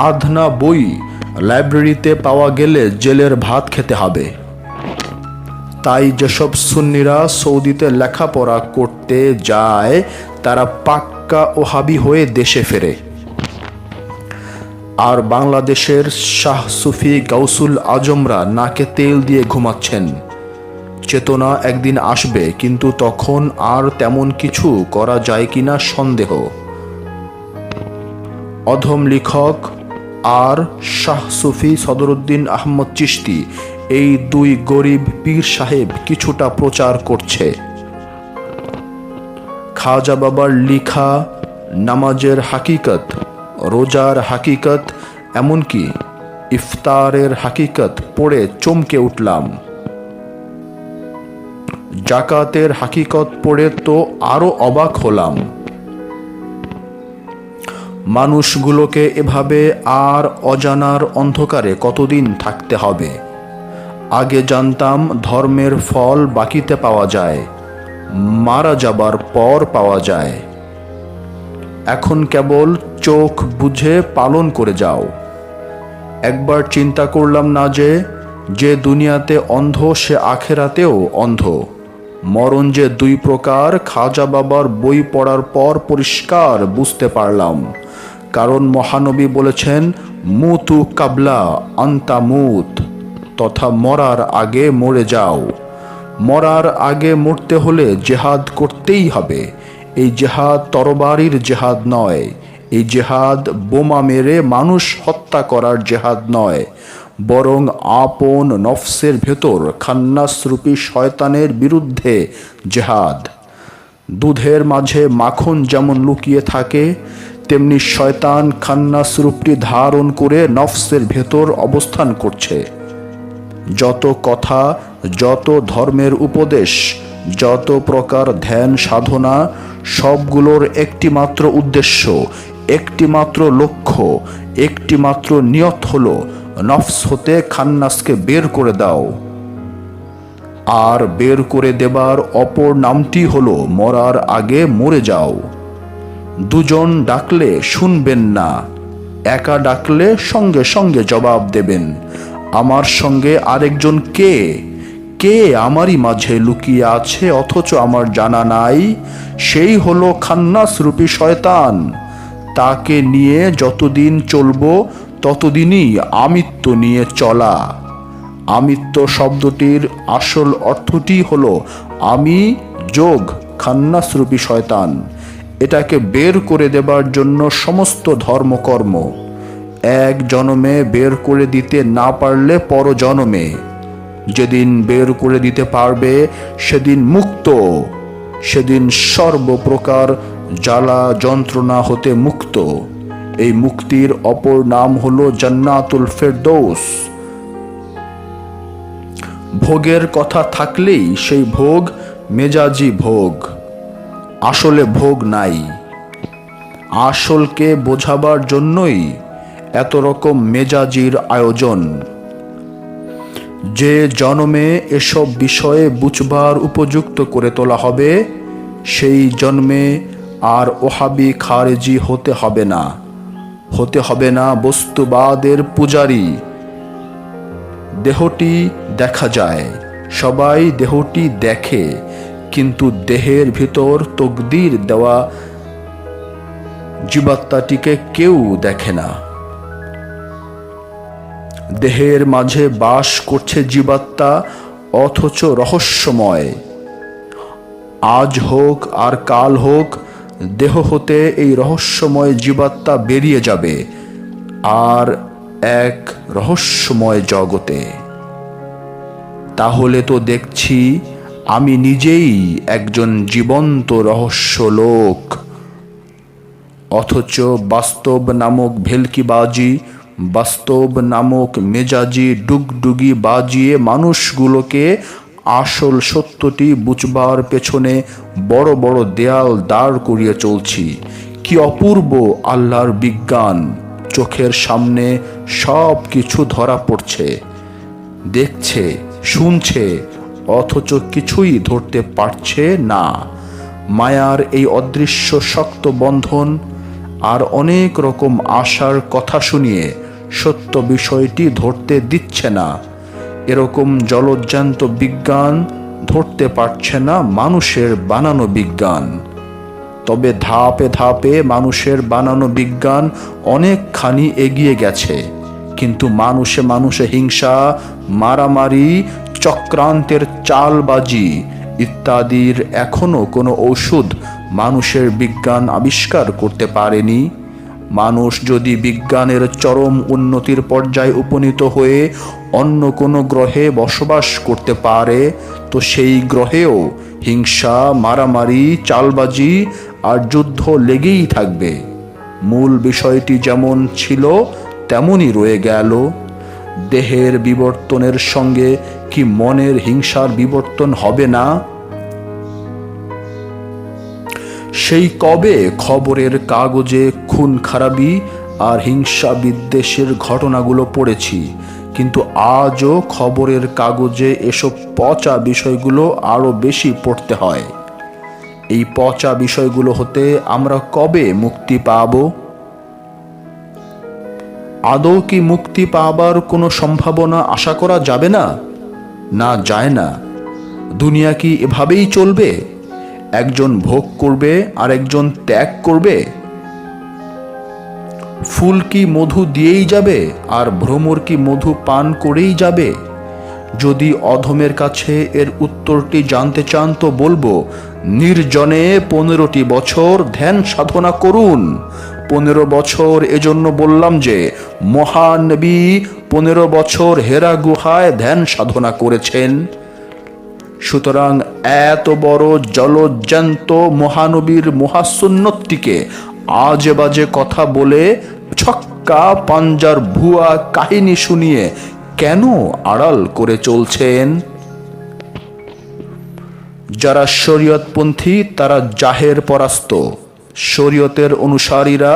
আধনা বই লাইব্রেরিতে পাওয়া গেলে জেলের ভাত খেতে হবে। তাই যেসব সুন্নিরা সৌদিতে লেখাপড়া করতে যায় তারা পাক্কা ওহাবি হয়ে দেশে ফেরে। আর বাংলাদেশের শাহ সুফি গাউসুল আজমরা নাকে তেল দিয়ে ঘুমাচ্ছেন। চেতনা একদিন আসবে, কিন্তু তখন আর তেমন কিছু করা যায় কিনা সন্দেহ। অধম লেখক আর শাহ সুফি সদরুদ্দিন আহমদ চিশতি, এই দুই গরিব পীর সাহেব কিছুটা প্রচার করছে। খাজা বাবার লিখা নামাজের হাকিকত, রোজার হাকিকত, এমনকি ইফতারের হাকিকত পড়ে চমকে উঠলাম। জাকাতের হাকিকত পড়ে তো আরো অবাক হলাম। মানুষগুলোকে এভাবে আর অজানার অন্ধকারে কতদিন থাকতে হবে? আগে জানতাম ধর্মের ফল বাকিতে পাওয়া যায়, মারা যাবার পর পাওয়া যায়। এখন কেবল চোখ বুঝে পালন করে যাও। একবার চিন্তা করলাম না যে দুনিয়াতে অন্ধ সে আখেরাতেও অন্ধ। মরণ যে দুই প্রকার, খাজা বাবার বই পড়ার পর পরিষ্কার বুঝতে পারলাম। কারণ মহানবী বলেছেন, মুতু কাবলা আন্তা মুত, তথা মরার আগে মরে যাও। মরার আগে মরতে হলে জেহাদ করতেই হবে। এই জেহাদ তরবারির জেহাদ নয়, এই জেহাদ বোমা মেরে মানুষ হত্যা করার জেহাদ নয়, বরং আপন নফসের ভেতর খান্নাসরূপী শয়তানের বিরুদ্ধে জেহাদ। দুধের মাঝে মাখন যেমন লুকিয়ে থাকে, তেমনি শয়তান খান্নাসরূপটি ধারণ করে নফসের ভেতর অবস্থান করছে। যত কথা, যত ধর্মের উপদেশ, যত প্রকার ধ্যান সাধনা, সবগুলোর একটি মাত্র উদ্দেশ্য, একটি মাত্র লক্ষ্য, একটি মাত্র নিয়ত হলো নফস হতে খান্নাসকে বের করে দাও। আর বের করে দেবার অপর নামটি হলো মরার আগে মরে যাও। দুজন ডাকলে শুনবেন না, একা ডাকলে সঙ্গে সঙ্গে জবাব দেবেন। আমার সঙ্গে আরেকজন কে? কে আমারই মাঝে লুকিয়ে আছে অথচ আমার জানা নাই? সেই হলো খান্নাসরূপী শয়তান। তাকে নিয়ে যতদিন চলবো ততদিনই আমিত্ব নিয়ে চলা। আমিত্ব শব্দটির আসল অর্থটি হলো আমি যোগ খান্নাসরূপী শয়তান। এটাকে বের করে দেবার জন্য সমস্ত ধর্মকর্ম। এক জনমে বের করে দিতে না পারলে পর জনমে। যেদিন বের করে দিতে পারবে সেদিন মুক্ত, সেদিন সর্বপ্রকার জ্বালা যন্ত্রণা হতে মুক্ত। এই মুক্তির অপর নাম হলো জান্নাতুল ফেরদৌস। ভোগের কথা থাকলেই সেই ভোগ মেজাজি ভোগ, আসলে ভোগ নাই। আসলকে বোঝাবার জন্যই এত রকম মেজাজির আয়োজন। যে জন্মে এসব বিষয়ে বুঝবার উপযুক্ত করে তোলা হবে, সেই জন্মে আর ওহাবি খারেজি হতে হবে না, হতে হবে না বস্তুবাদের পূজারী। দেহটি দেখা যায়, সবাই দেহটি দেখে, কিন্তু দেহের ভিতর তকদির দেওয়া জীবাত্মাটিকে কেউ দেখে না। দেহের মাঝে বাস করছে জীবাত্মা, অথচ রহস্যময়। আজ হোক আর কাল হোক, দেহ হতে এই রহস্যময় জীবাত্মা বেরিয়ে যাবে, আর এক রহস্যময় জগতে। তাহলে তো দেখছি আমি নিজেই একজন জীবন্ত রহস্য লোক, অথচ বাস্তব নামক ভেলকিবাজি, বাস্তব নামক মেজাজি ডুগডুগি বাজিয়ে মানুষগুলোকে আসল সত্যটি বুঝবার পেছনে বড় বড় দেয়াল দাঁড় করিয়ে চলছি। কি অপূর্ব আল্লাহর বিজ্ঞান! চোখের সামনে সব কিছু ধরা পড়ছে, দেখছে, শুনছে, অথচ কিছুই ধরতে পারছে না। মায়ার এই অদৃশ্য শক্ত বন্ধন আর অনেক রকম আশার কথা শুনিয়ে সত্য বিষয়টি ধরতে দিচ্ছে না। এরকম জলজ্যান্ত বিজ্ঞান ধরতে পারছে না মানুষের বানানো বিজ্ঞান। তবে ধাপে ধাপে মানুষের বানানো বিজ্ঞান অনেকখানি এগিয়ে গেছে, কিন্তু মানুষে মানুষে হিংসা, মারামারি, চক্রান্তের চালবাজি ইত্যাদির এখনো কোনো ঔষধ মানুষের বিজ্ঞান আবিষ্কার করতে পারেনি। মানুষ যদি বিজ্ঞানের চরম উন্নতির পর্যায়ে উপনীত হয়ে অন্য কোনো গ্রহে বসবাস করতে পারে, তো সেই গ্রহেও হিংসা, মারামারি, চালবাজি আর যুদ্ধ লেগেই থাকবে। মূল বিষয়টি যেমন ছিল তেমনই রয়ে গেল। দেহের বিবর্তনের সঙ্গে কি মনের হিংসার বিবর্তন হবে না? সেই কবে খবরের কাগজে খুন খারাপি আর হিংসা বিদ্বেষের ঘটনাগুলো পড়েছি, কিন্তু আজও খবরের কাগজে এসব পচা বিষয়গুলো আরো বেশি পড়তে হয়। এই পচা বিষয়গুলো হতে আমরা কবে মুক্তি পাব? আদৌ কি মুক্তি পাবার কোনো সম্ভাবনা আশা করা যাবে না? না, যায় না। দুনিয়া কি এভাবেই চলবে? একজন ভোগ করবে আর একজন ত্যাগ করবে? ফুল কি মধু দিয়েই যাবে আর ভ্রমর কি মধু পান করেই যাবে? যদি অধমের কাছে এর উত্তরটি জানতে চান তো বলবো, নির্জনে 15টি বছর ধ্যান সাধনা করুন। 15 বছর এজন্য বললাম যে মহানবী 15 বছর হেরা গুহায় ধ্যান সাধনা করেছেন। সুতরাং এত বড় জলজ্যান্ত মহানবীর মহাসুন্নতটিকে আজে বাজে কথা বলে, ছক্কা পাঞ্জার ভুয়া কাহিনী শুনিয়ে কেন আড়াল করে চলছেন? যারা শরীয়তপন্থী তারা জাহের পরাস্ত। শরীয়তের অনুসারীরা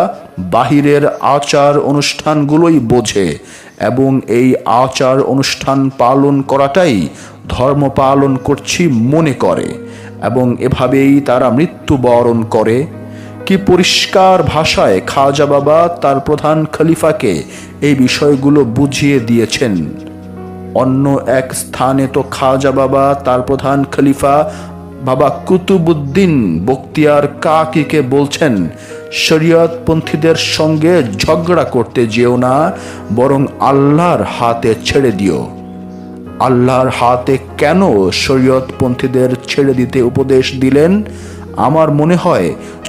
বাহিরের আচার অনুষ্ঠানগুলোই বোঝে এবং এই আচার অনুষ্ঠান পালন করাটাই ধর্ম পালন করছি মনে করে, এবং এভাবেই তারা মৃত্যুবরণ করে। কি পরিষ্কার ভাষায় খাজা বাবা তার প্রধান খলিফাকে এই বিষয়গুলো বুঝিয়ে দিয়েছেন। অন্য এক স্থানে তো খাজা বাবা তার প্রধান খলিফা বাবা কুতুবুদ্দিন বখতিয়ার কাকিকে বলছেন, শরীয়তপন্থীদের সঙ্গে ঝগড়া করতে যেও না, বরং আল্লাহর হাতে ছেড়ে দিও। আল্লাহর হাতে কেন শরীয়তপন্থীদের ছেড়ে দিতে উপদেশ দিলেন? আমার মনে হয়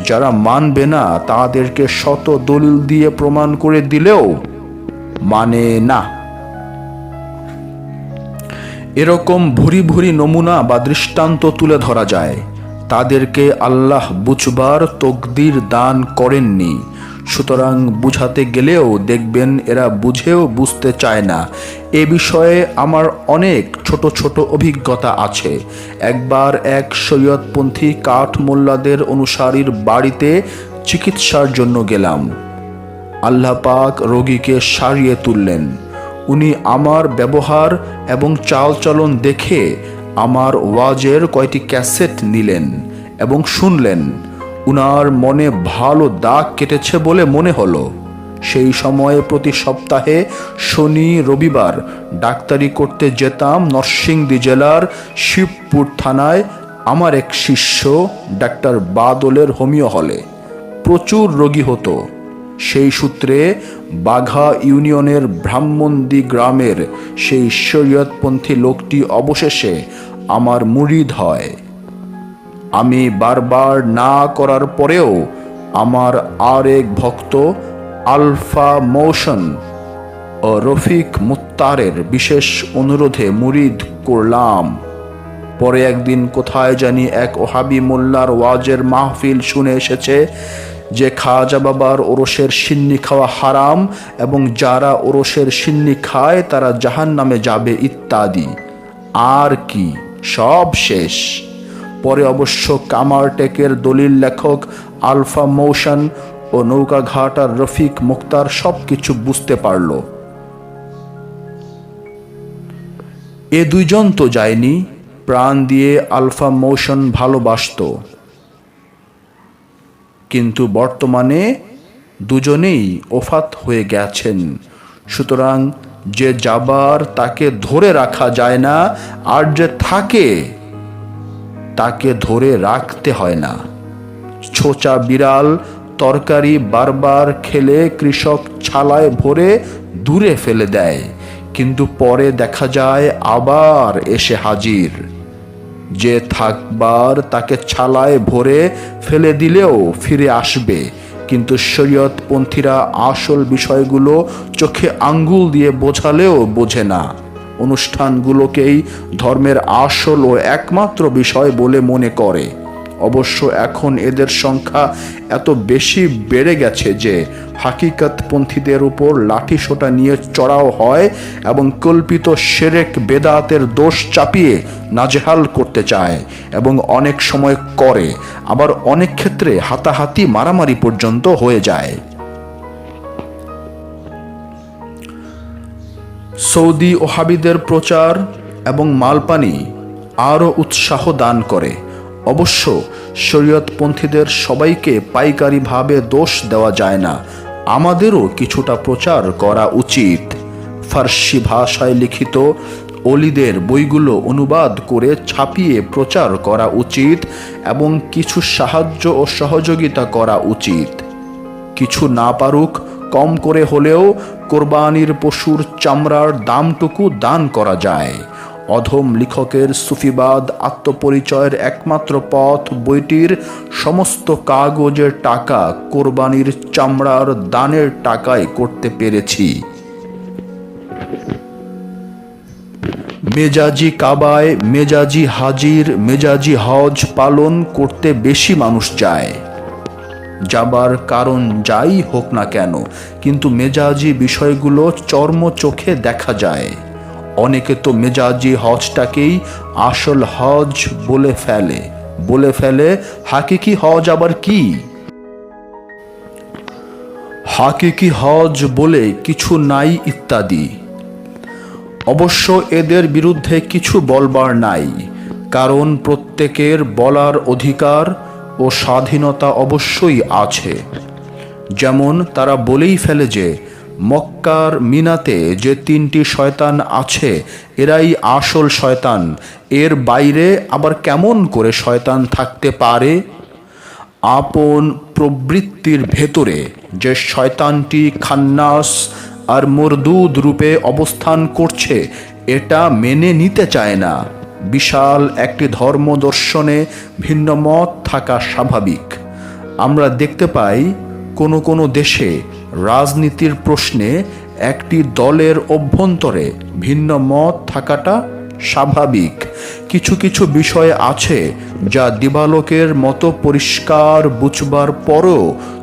যারা মানবে না তাদেরকে শত দলিল দিয়ে প্রমাণ করে দিলেও মানে না। এরকম ভুরি ভুরি নমুনা বা দৃষ্টান্ত তুলে ধরা যায়। তাদেরকে আল্লাহ বুঝবার তকদির দান করেননি, সুতরাং বুঝাতে গেলেও দেখবেন এরা বুঝেও বুঝতে চায় না। এ বিষয়ে আমার অনেক ছোট ছোট অভিজ্ঞতা আছে। একবার এক শরীয়তপন্থী কাঠ মোল্লাদের অনুসারীর বাড়িতে চিকিৎসার জন্য গেলাম। আল্লাহ পাক রোগীকে সারিয়ে তুললেন। উনি আমার ব্যবহার এবং চালচলন দেখে আমার ওয়াজের কয়টি ক্যাসেট নিলেন এবং শুনলেন। উনার মনে ভালো দাগ কেটেছে বলে মনে হলো। সেই সময়ে প্রতি সপ্তাহে শনি রবিবার ডাক্তারি করতে যেতাম নরসিংদী জেলার শিবপুর থানায় আমার এক শিষ্য ডাক্তার বাদলের হোমিও হলে। প্রচুর রোগী হতো। সেই সূত্রে বাঘা ইউনিয়নের ব্রাহ্মণদি গ্রামের সেই শরীয়তপন্থী লোকটি অবশেষে আমার মুরিদ হয়। আমি বারবার না করার পরেও আমার আর এক ভক্ত আলফা মোশন ও রফিক মুত্তারের বিশেষ অনুরোধে মুরিদ করলাম। পরে একদিন কোথায় জানি এক ওহাবি মোল্লার ওয়াজের মাহফিল শুনে এসেছে যে খাজা বাবার ওরসের সিন্নি খাওয়া হারাম এবং যারা ওরসের সিন্নি খায় তারা জাহান্নামে যাবে ইত্যাদি। আর কি, সব শেষ। পরে অবশ্য কামারটেকের দলিল লেখক আলফা মৌশন ও নৌকাঘাটার রফিক মুক্তার সবকিছু বুঝতে পারল। এ দুইজন তো যায়নি, প্রাণ দিয়ে আলফা মৌশন ভালোবাসত, কিন্তু বর্তমানে দুজনেই ওফাত হয়ে গেছেন। সুতরাং যে যাবার তাকে ধরে রাখা যায় না, আর যে থাকে তাকে ধরে রাখতে হয় না। ছোচা বিড়াল তরকারি বারবার খেলে কৃষক ছালায় ভরে দূরে ফেলে দেয়, কিন্তু পরে দেখা যায় আবার এসে হাজির। যে থাকবার তাকে ছালায় ভরে ফেলে দিলেও ফিরে আসবে, কিন্তু শরীয়তপন্থীরা আসল বিষয়গুলো চোখে আঙ্গুল দিয়ে বোঝালেও বোঝে না। অনুষ্ঠানগুলোকেই ধর্মের আসল ও একমাত্র বিষয় বলে মনে করে। অবশ্য এখন এদের সংখ্যা এত বেশি বেড়ে গেছে যে হাকিকতপন্থীদের উপর লাঠিসোঁটা নিয়ে চড়াও হয় এবং কল্পিত শিরক বেদাতের দোষ চাপিয়ে নাজেহাল করতে চায়, এবং অনেক সময় করে, আবার অনেক ক্ষেত্রে হাতাহাতি মারামারি পর্যন্ত হয়ে যায়। সৌদি ওহাবিদের প্রচার এবং মালপানি আরও উৎসাহ দান করে। অবশ্য শরীয়তপন্থীদের সবাইকে পাইকারিভাবে দোষ দেওয়া যায় না, আমাদেরও কিছুটা প্রচার করা উচিত। ফার্সি ভাষায় লিখিত অলিদের বইগুলো অনুবাদ করে ছাপিয়ে প্রচার করা উচিত এবং কিছু সাহায্য ও সহযোগিতা করা উচিত। কিছু না পারুক, কম করে হলেও কোরবানির পশুর চামড়ার দামটুকু দান করা যায়। অধম লেখকের সুফিবাদ আত্মপরিচয়ের একমাত্র পথ বইটির সমস্ত কাগজের টাকা কোরবানির চামড়ার দানের টাকায় করতে পেরেছি। মেজাজি কাবায় মেজাজি হাজির মেজাজি হজ পালন করতে বেশি মানুষ যায়। যাবার কারণ যাই হোক না কেন, কিন্তু মেজাজি বিষয়গুলো চর্ম চোখে দেখা যায়। অনেকে তো মেজাজি হজটাকেই আসল হজ বলে ফেলে হাকিকি হজ আবার কি? হাকিকি হজ বলে কিছু নাই ইত্যাদি। অবশ্য এদের বিরুদ্ধে কিছু বলবার নাই, কারণ প্রত্যেকের বলার অধিকার ও স্বাধীনতা অবশ্যই আছে। যেমন তারা বলেই ফেলে যে মক্কার মিনাতে যে 3টি শয়তান আছে এরাই আসল শয়তান, এর বাইরে আবার কেমন করে শয়তান থাকতে পারে? আপন প্রবৃত্তির ভেতরে যে শয়তানটি খান্নাস আর মরদুদ রূপে অবস্থান করছে এটা মেনে নিতে চায় না। বিশাল একটি ধর্ম দর্শনে ভিন্ন মত থাকা স্বাভাবিক। আমরা দেখতে পাই কোনো কোনো দেশে রাজনীতির প্রশ্নে একটি দলের অভ্যন্তরে ভিন্ন মত থাকাটা স্বাভাবিক। কিছু কিছু বিষয় আছে যা দিবালোকের মতো পরিষ্কার বুঝবার পরও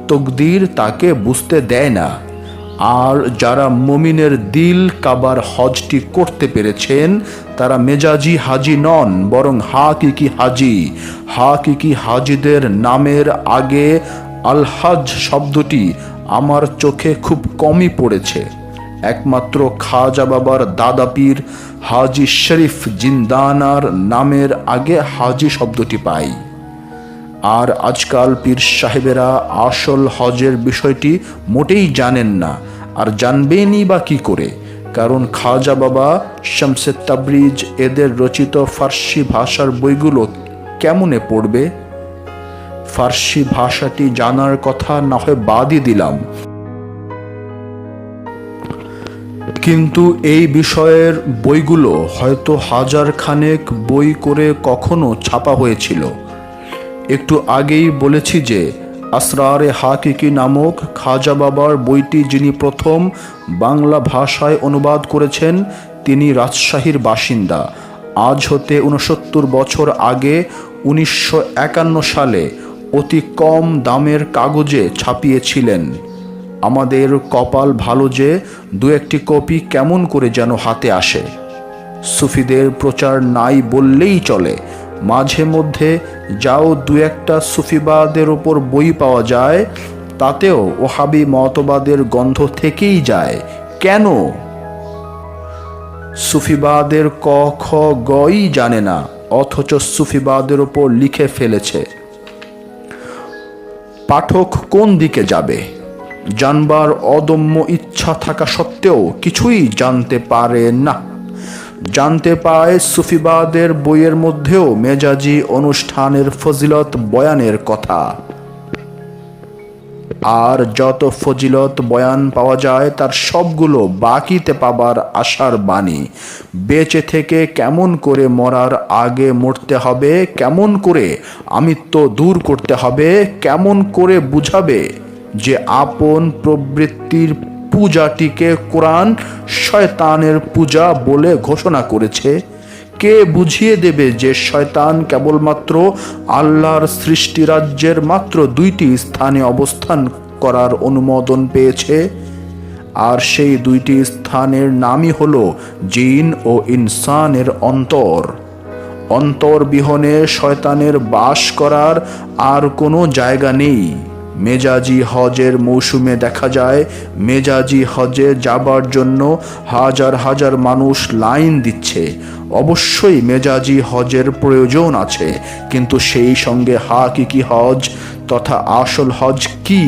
তকদির তাকে বুঝতে দেয় না। আর যারা মুমিনের দিল কাবার হজটি করতে পেরেছেন তারা মেজাজি হাজি নন, বরং হাকিকি হাজি। হাকিকি হাজিদের নামের আগে আল-হজ শব্দটি আমার চোখে খুব কমই পড়েছে। একমাত্র খাজা বাবার দাদা পীর হাজি শরীফ জিন্দানার নামের আগে হাজি শব্দটি পাই। আর আজকাল পীর সাহেবেরা আসল হজের বিষয়টি মোটেই জানেন না, আর জানবেনই বা কি করে? কারণ খাজা বাবা, শামসে তাবরিজ এদের রচিত ফার্সি ভাষার বইগুলো কেমনে পড়বে? ফার্সি ভাষাটি জানার কথা না হয় বাদই দিলাম, কিন্তু এই বিষয়ের বইগুলো হয়তো 1000 খানেক বই করে কখনো ছাপা হয়েছিল। একটু আগেই বলেছি যে আসরারে হাকিকি নামক খাজা বাবার বইটি যিনি প্রথম বাংলা ভাষায় অনুবাদ করেছেন তিনি রাজশাহীর বাসিন্দা। আজ হতে ৬৯ বছর আগে ১৯৫১ সালে অতি কম দামের কাগজে ছাপিয়েছিলেন। আমাদের কপাল ভালো যে দু একটি কপি কেমন করে যেন হাতে আসে। সুফিদের প্রচার নাই বললেই চলে। মাঝে মধ্যে যাও দু একটা সুফিবাদের ওপর বই পাওয়া যায়, তাতেও ওহাবি মতবাদের গন্ধ থেকেই যায়। কেন? সুফিবাদের ক খ গই জানে না, অথচ সুফিবাদের ওপর লিখে ফেলেছে। পাঠক কোন দিকে যাবে? জানবার অদম্য ইচ্ছা থাকা সত্ত্বেও কিছুই জানতে পারে না। জানতে পায় সুফিবাদের বইয়ের মধ্যেও মেজাজি অনুষ্ঠানের ফজিলত বয়ানের কথা। আর যত ফজিলত বয়ান পাওয়া যায় তার সবগুলো বাকিতে পাবার আশার বাণী। বেঁচে থেকে কেমন করে মরার আগে মরতে হবে, কেমন করে আমিত্ব দূর করতে হবে, কেমন করে বুঝাবে যে আপন প্রবৃত্তির পূজাটিকে কোরআন শয়তানের পূজা বলে ঘোষণা করেছে। কে বুঝিয়ে দেবে যে শয়তান কেবলমাত্র আল্লাহর সৃষ্টি রাজ্যের মাত্র 2টি স্থানে অবস্থান করার অনুমোদন পেয়েছে, আর সেই 2টি স্থানের নামই হলো জিন ও ইনসানের অন্তর। অন্তরবিহনে শয়তানের বাস করার আর কোনো জায়গা নেই। মেজাজি হজের মৌসুমে দেখা যায় মেজাজি হজে যাবার জন্য হাজার হাজার মানুষ লাইন দিচ্ছে। অবশ্যই মেজাজি হজের প্রয়োজন আছে, কিন্তু সেই সঙ্গে হাকিকি হজ তথা আসল হজ কি,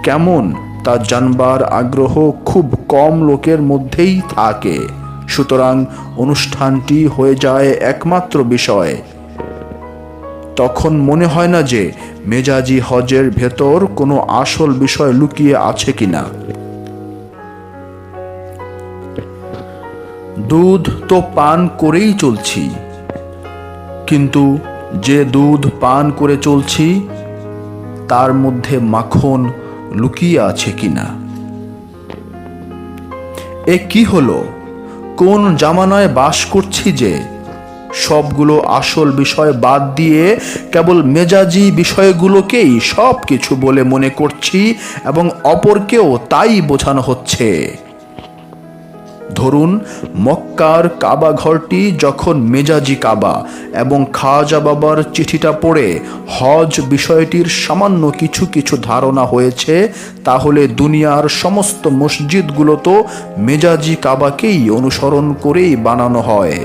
কেমন তা জানবার আগ্রহ খুব কম লোকের মধ্যেই থাকে। সুতরাং অনুষ্ঠানটি হয়ে যায় একমাত্র বিষয়। তখন মনে হয় না যে মেজাজি হজের ভেতর কোনো আসল বিষয় লুকিয়ে আছে কিনা। দুধ তো পান করেই চলছি, কিন্তু যে দুধ পান করে চলছি তার মধ্যে মাখন লুকিয়ে আছে কিনা। এ কি হলো? কোন জামানায় বাস করছি যে সবগুলো আসল বিষয় বাদ দিয়ে কেবল মেজাজি বিষয়গুলোকেই সব কিছু বলে মনে করছি এবং অপরকেও তাই বোঝানো হচ্ছে। ধরুন, মক্কার কাবা ঘরটি যখন মেজাজি কাবা এবং খাজা বাবার চিঠিটা পড়ে হজ বিষয়টির সামান্য কিছু কিছু ধারণা হয়েছে, তাহলে দুনিয়ার সমস্ত মসজিদগুলো তো মেজাজি কাবাকেই অনুসরণ করেই বানানো হয়।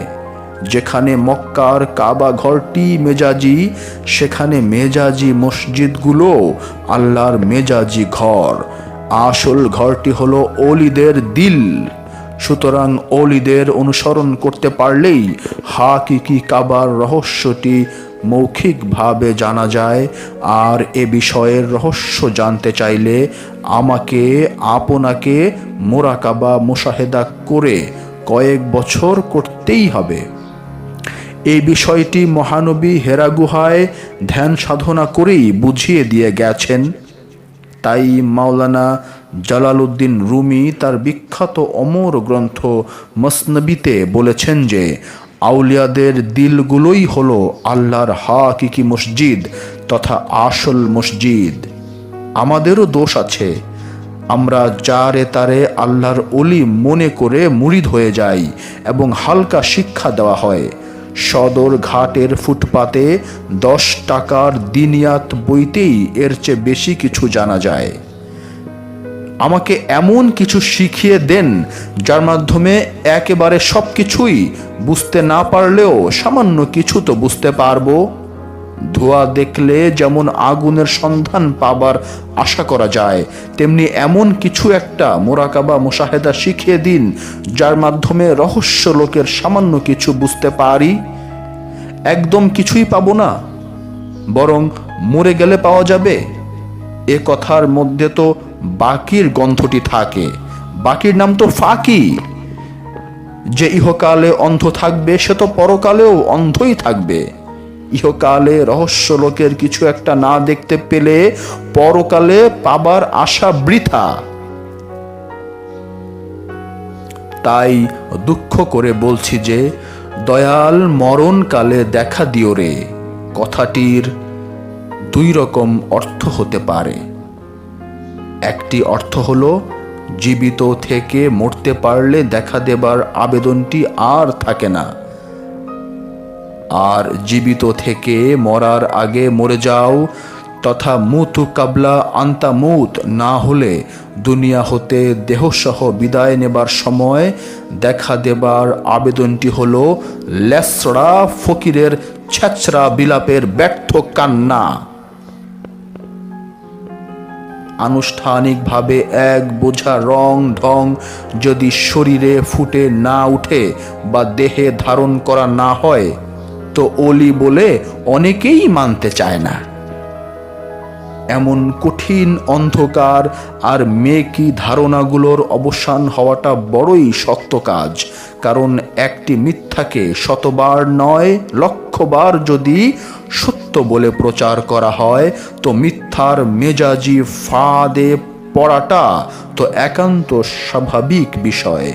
যেখানে মক্কার কাবা ঘরটি মেজাজি, সেখানে মেজাজি মসজিদগুলো আল্লাহর মেজাজি ঘর। আসল ঘরটি হলো ওলিদের দিল। সুতরাং ওলিদের অনুসরণ করতে পারলেই হাকিকি কাবার রহস্যটি মৌখিকভাবে জানা যায়। আর এ বিষয়ের রহস্য জানতে চাইলে আমাকে আপনাকে মোরাকাবা মুশাহেদা করে কয়েক বছর করতেই হবে। এই বিষয়টি মহানবী হেরা গুহায় ধ্যান সাধনা করেই বুঝিয়ে দিয়ে গেছেন। তাই মাওলানা জালালউদ্দিন রুমি তার বিখ্যাত অমর গ্রন্থ মসনবিতে বলেছেন যে আউলিয়াদের দিলগুলোই হলো আল্লাহর হাকিকি মসজিদ তথা আসল মসজিদ। আমাদেরও দোষ আছে, আমরা যারে তারে আল্লাহর ওলি মনে করে মুরিদ হয়ে যাই এবং হালকা শিক্ষা দেওয়া হয়। সদর ঘাটের ফুটপাতে 10 টাকার দিনিয়াত বইতেই এর চেয়ে বেশি কিছু জানা যায়। আমাকে এমন কিছু শিখিয়ে দেন যার মাধ্যমে একেবারে সব কিছুই বুঝতে না পারলেও সামান্য কিছু তো বুঝতে পারবো। ধোঁয়া দেখলে যেমন আগুনের সন্ধান পাবার আশা করা যায়, তেমনি এমন কিছু একটা মোরাকাবা মুশাহেদা শিখিয়ে দিন যার মাধ্যমে রহস্য লোকের সামান্য কিছু বুঝতে পারি। একদম কিছুই পাবো না, বরং মরে গেলে পাওয়া যাবে, এ কথার মধ্যে তো বাকির গন্ধটি থাকে। বাকির নাম তো ফাঁকি। যে ইহকালে অন্ধ থাকবে সে তো পরকালেও অন্ধই থাকবে। ইহকালে রহস্য লোকের কিছু একটা না দেখতে পেলে পরকালে পাবার আশা বৃথা। তাই দুঃখ করে বলছি যে দয়াল মরণকালে দেখা দিও রে কথাটির দুই রকম অর্থ হতে পারে। একটি অর্থ হলো জীবিত থেকে মরতে পারলে দেখা দেবার আবেদনটি আর থাকে না, আর জীবিত থেকে মরার আগে মরে যাও তথা মুতু কাবলা আন্তা মুত না হলে দুনিয়া হতে দেহসহ বিদায় নেবার সময় দেখা দেবার আবেদনটি হলো লেসড়া ফকিরের ছেঁচড়া বিলাপের ব্যর্থ কান্না। আনুষ্ঠানিকভাবে এক বোঝা রং ঢং যদি শরীরে ফুটে না উঠে বা দেহে ধারণ করা না হয় তো ওলি বলে অনেকেই মানতে চায় না। এমন কঠিন অন্ধকার আর মেকি ধারণাগুলোর অবসান হওয়াটা বড়ই শক্ত কাজ, কারণ একটি মিথ্যাকে শতবার নয় লক্ষবার যদি সত্য বলে প্রচার করা হয় তো মিথ্যার মেজাজি ফাঁদে পড়াটা তো একান্ত স্বাভাবিক বিষয়।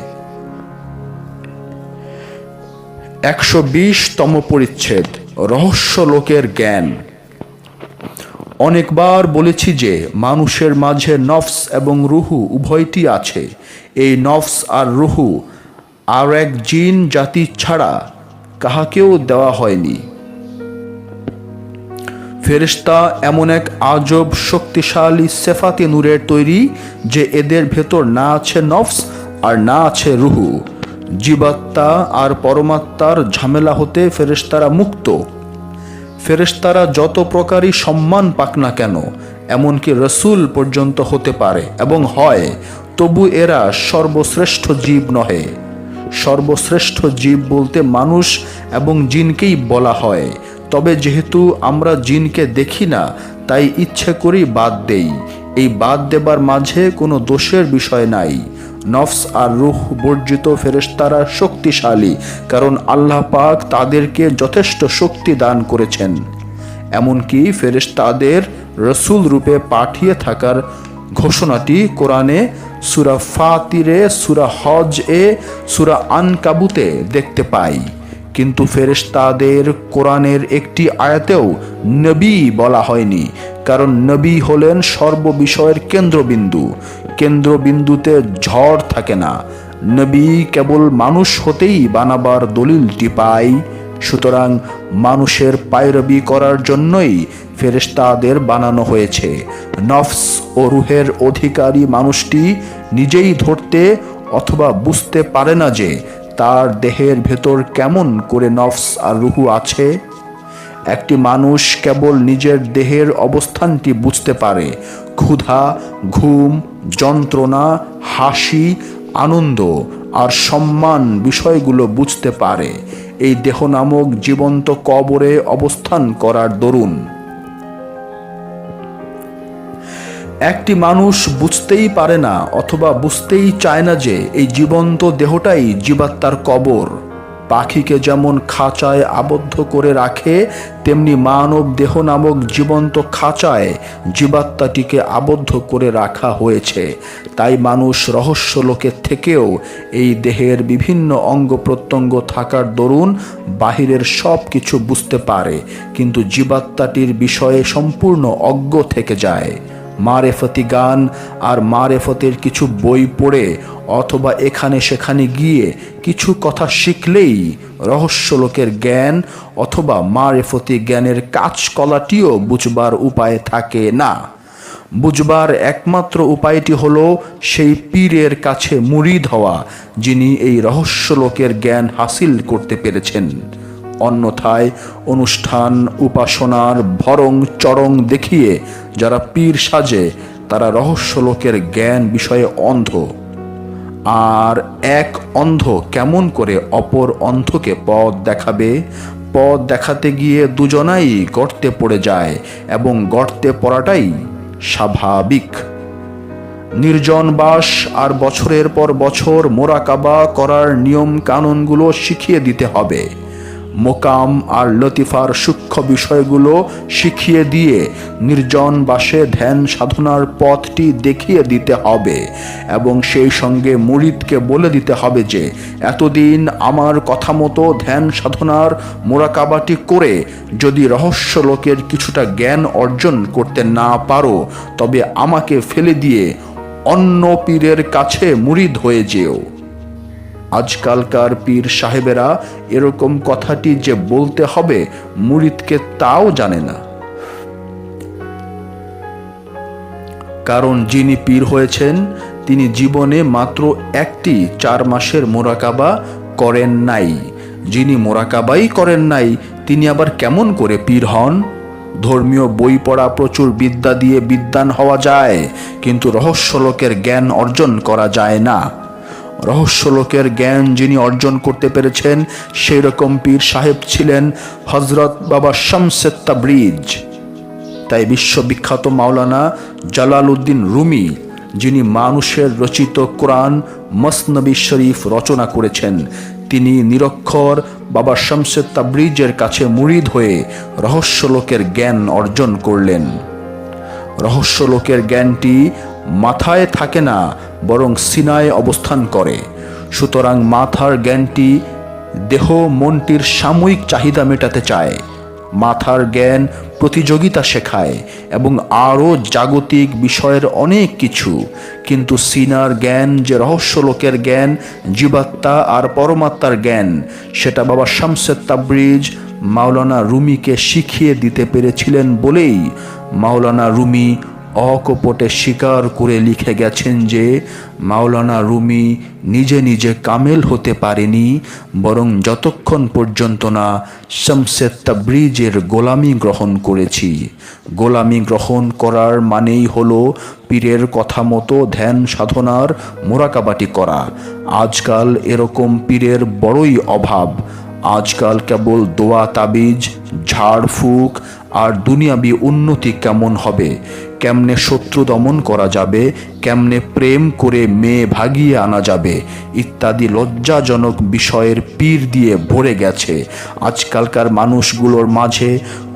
120তম পরিচ্ছেদ রহস্য লোকের জ্ঞান। অনেকবার বলেছি যে মানুষের মাঝে নফস এবং রুহু উভয়টি আছে। এই নফস আর রুহু আর এক জিন জাতি ছাড়া কাহাকেও দেওয়া হয়নি। ফেরেশতা এমন এক আজব শক্তিশালী সেফাতে নূরের তৈরি যে এদের ভেতর না আছে নফস আর না আছে রুহু। জীবাত্মা আর পরমাত্মার ঝামেলা হতে ফেরেশতারা মুক্ত। ফেরেশতারা যত প্রকারই সম্মান পাক না কেন, এমনকি রসুল পর্যন্ত হতে পারে এবং হয়, তবু এরা সর্বশ্রেষ্ঠ জীব নহে। সর্বশ্রেষ্ঠ জীব বলতে মানুষ এবং জিনকেই বলা হয়। তবে যেহেতু আমরা জিনকে দেখি না তাই ইচ্ছে করি বাদ দেই। এই বাদ দেবার মাঝে কোনো দোষের বিষয় নাই। নফস আর রূহ বর্জিত ফেরেশতারা শক্তিশালী, কারণ আল্লাহ পাক তাদেরকে যথেষ্ট শক্তি দান করেছেন। এমনকি ফেরেশতাদের রসুল রূপে পাঠিয়ে থাকার ঘোষণাটি কোরআনে সূরা ফাতিরে, সূরা হজ এ, সূরা আনকাবুতে দেখতে পাই। কিন্তু ফেরেশতাদের কোরআনের একটি আয়াতেও নবী বলা হয়নি, কারণ নবী হলেন সর্ববিষয়ের কেন্দ্রবিন্দু। কেন্দ্রবিন্দুতে ঝড় থাকে না। নবী কেবল মানুষ হতেই বানাবার দলিলটি পাই। সুতরাং মানুষের পায়রবি করার জন্যই ফেরেশতাদের বানানো হয়েছে। নফস ও রুহের অধিকারী মানুষটি নিজেই ধরতে অথবা বুঝতে পারে না যে তার দেহের ভেতর কেমন করে নফস আর রুহু আছে। একটি মানুষ কেবল নিজের দেহের অবস্থানটি বুঝতে পারে। ক্ষুধা, ঘুম, যন্ত্রণা, হাসি, আনন্দ আর সম্মান বিষয়গুলো বুঝতে পারে এই দেহ নামক জীবন্ত কবরে অবস্থান করার দরুন। একটি মানুষ বুঝতেই পারে না অথবা বুঝতেই চায় না যে এই জীবন্ত দেহটাই জীবাত্মার কবর। পাখিকে যেমন খাঁচায় আবদ্ধ করে রাখে, তেমনি মানব দেহ নামক জীবন্ত খাঁচায় জীবাত্মাটিকে আবদ্ধ করে রাখা হয়েছে। তাই মানুষ রহস্য লোকের থেকেও এই দেহের বিভিন্ন অঙ্গ প্রত্যঙ্গ থাকার দরুন বাহিরের সব কিছু বুঝতে পারে, কিন্তু জীবাত্মাটির বিষয়ে সম্পূর্ণ অজ্ঞ থেকে যায়। মারেফতি গান আর মারেফতের কিছু বই পড়ে অথবা এখানে সেখানে গিয়ে কিছু কথা শিখলেই রহস্য লোকের জ্ঞান অথবা মারেফতি জ্ঞানের কাজকলাটিও বুঝবার উপায় থাকে না। বুঝবার একমাত্র উপায়টি হলো সেই পীরের কাছে মুরিদ হওয়া, যিনি এই রহস্য লোকের জ্ঞান হাসিল করতে পেরেছেন। অন্যথায় অনুষ্ঠান উপাসনার ভরং চরং দেখিয়ে যারা পীর সাজে তারা রহস্য লোকের জ্ঞান বিষয়ে অন্ধ। আর এক অন্ধ কেমন করে অপর অন্ধকে পথ দেখাবে? পথ দেখাতে গিয়ে দুজনাই গর্তে পড়ে যায় এবং গর্তে পড়াটাই স্বাভাবিক। নির্জন বাস আর বছরের পর বছর মোরাকাবা করার নিয়ম কানুনগুলো শিখিয়ে দিতে হবে। মোকাম আর লতিফার সূক্ষ্ম বিষয়গুলো শিখিয়ে দিয়ে নির্জন বাসে ধ্যান সাধনার পথটি দেখিয়ে দিতে হবে এবং সেই সঙ্গে মুরিদকে বলে দিতে হবে যে এতদিন আমার কথা মতো ধ্যান সাধনার মোরাকাবাটি করে যদি রহস্য লোকের কিছুটা জ্ঞান অর্জন করতে না পারো তবে আমাকে ফেলে দিয়ে অন্য পীরের কাছে মুরিদ হয়ে যেও। আজকালকার পীর সাহেবেরা এরকম কথাটি যে বলতে হবে মুরিদকে তাও জানে না, কারণ যিনি পীর হয়েছেন তিনি জীবনে মাত্র একটি 4 মাসের মোরাকাবা করেন নাই। যিনি মোরাকাবাই করেন নাই তিনি আবার কেমন করে পীর হন? ধর্মীয় বই পড়া প্রচুর বিদ্যা দিয়ে বিদ্বান হওয়া যায়, কিন্তু রহস্যলোকের জ্ঞান অর্জন করা যায় না। রহস্যলোকের জ্ঞান যিনি অর্জন করতে পেরেছেন সেই রকম পীর সাহেব ছিলেন হযরত বাবা শামসে তাবরিজ। তাই বিশ্ববিখ্যাত মাওলানা জালালউদ্দিন রুমি, যিনি মানুষের রচিত কোরআন মসনবী শরীফ রচনা করেছেন, তিনি নিরক্ষর বাবা শামসে তাবরিজের কাছে মুরিদ হয়ে রহস্যলোকের জ্ঞান অর্জন করলেন। রহস্যলোকের জ্ঞানটি মাথায় থাকে না, বরং সিনায় অবস্থান করে। সুতরাং মাথার জ্ঞানটি দেহ মনটির সাময়িক চাহিদা মেটাতে চায়। মাথার জ্ঞান প্রতিযোগিতা শেখায় এবং আরও জাগতিক বিষয়ের অনেক কিছু, কিন্তু সিনার জ্ঞান যে রহস্যলোকের জ্ঞান, জীবাত্মা আর পরমাত্মার জ্ঞান, সেটা বাবা শামসে তাবরিজ মাওলানা রুমিকে শিখিয়ে দিতে পেরেছিলেন বলেই মাওলানা রুমি অকপটে স্বীকার করে লিখে গেছেন যে মাওলানা রুমি নিজে নিজে কামেল হতে পারেনি, বরং যতক্ষণ পর্যন্ত না শামসে তাবরিজের গোলামি গ্রহণ করেছি। গোলামি গ্রহণ করার মানেই হলো পীরের কথা মতো ধ্যান সাধনার মোরাকাবাটি করা। আজকাল এরকম পীরের বড়ই অভাব। আজকাল কেবল দোয়া তাবিজ, ঝাড়ফুঁক আর দুনিয়াবি উন্নতি কেমন হবে, কেমনে শত্রু দমন করা যাবে, কেমনে প্রেম করে মেয়ে ভাগিয়ে আনা যাবে ইত্যাদি লজ্জাজনক বিষয়ের পীর দিয়ে ভরে গেছে। আজকালকার মানুষগুলোর মাঝে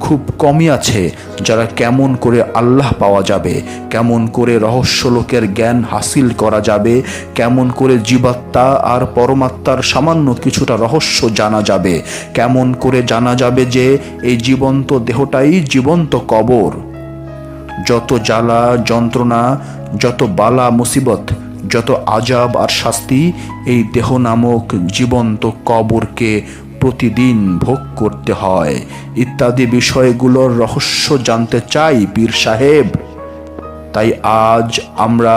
খুব কমই আছে যারা কেমন করে আল্লাহ পাওয়া যাবে, কেমন করে রহস্যলোকের জ্ঞান হাসিল করা যাবে, কেমন করে জীবাত্মা আর পরমাত্মার সামান্য কিছুটা রহস্য জানা যাবে, কেমন করে জানা যাবে যে এই জীবন্ত দেহটাই জীবন্ত কবর। যত জ্বালা যন্ত্রণা, যত বালা মুসিবত, যত আজাব আর শাস্তি এই দেহ নামক জীবন্ত কবরকে প্রতিদিন ভোগ করতে হয় ইত্যাদি বিষয়গুলোর রহস্য জানতে চাই পীর সাহেব। তাই আজ আমরা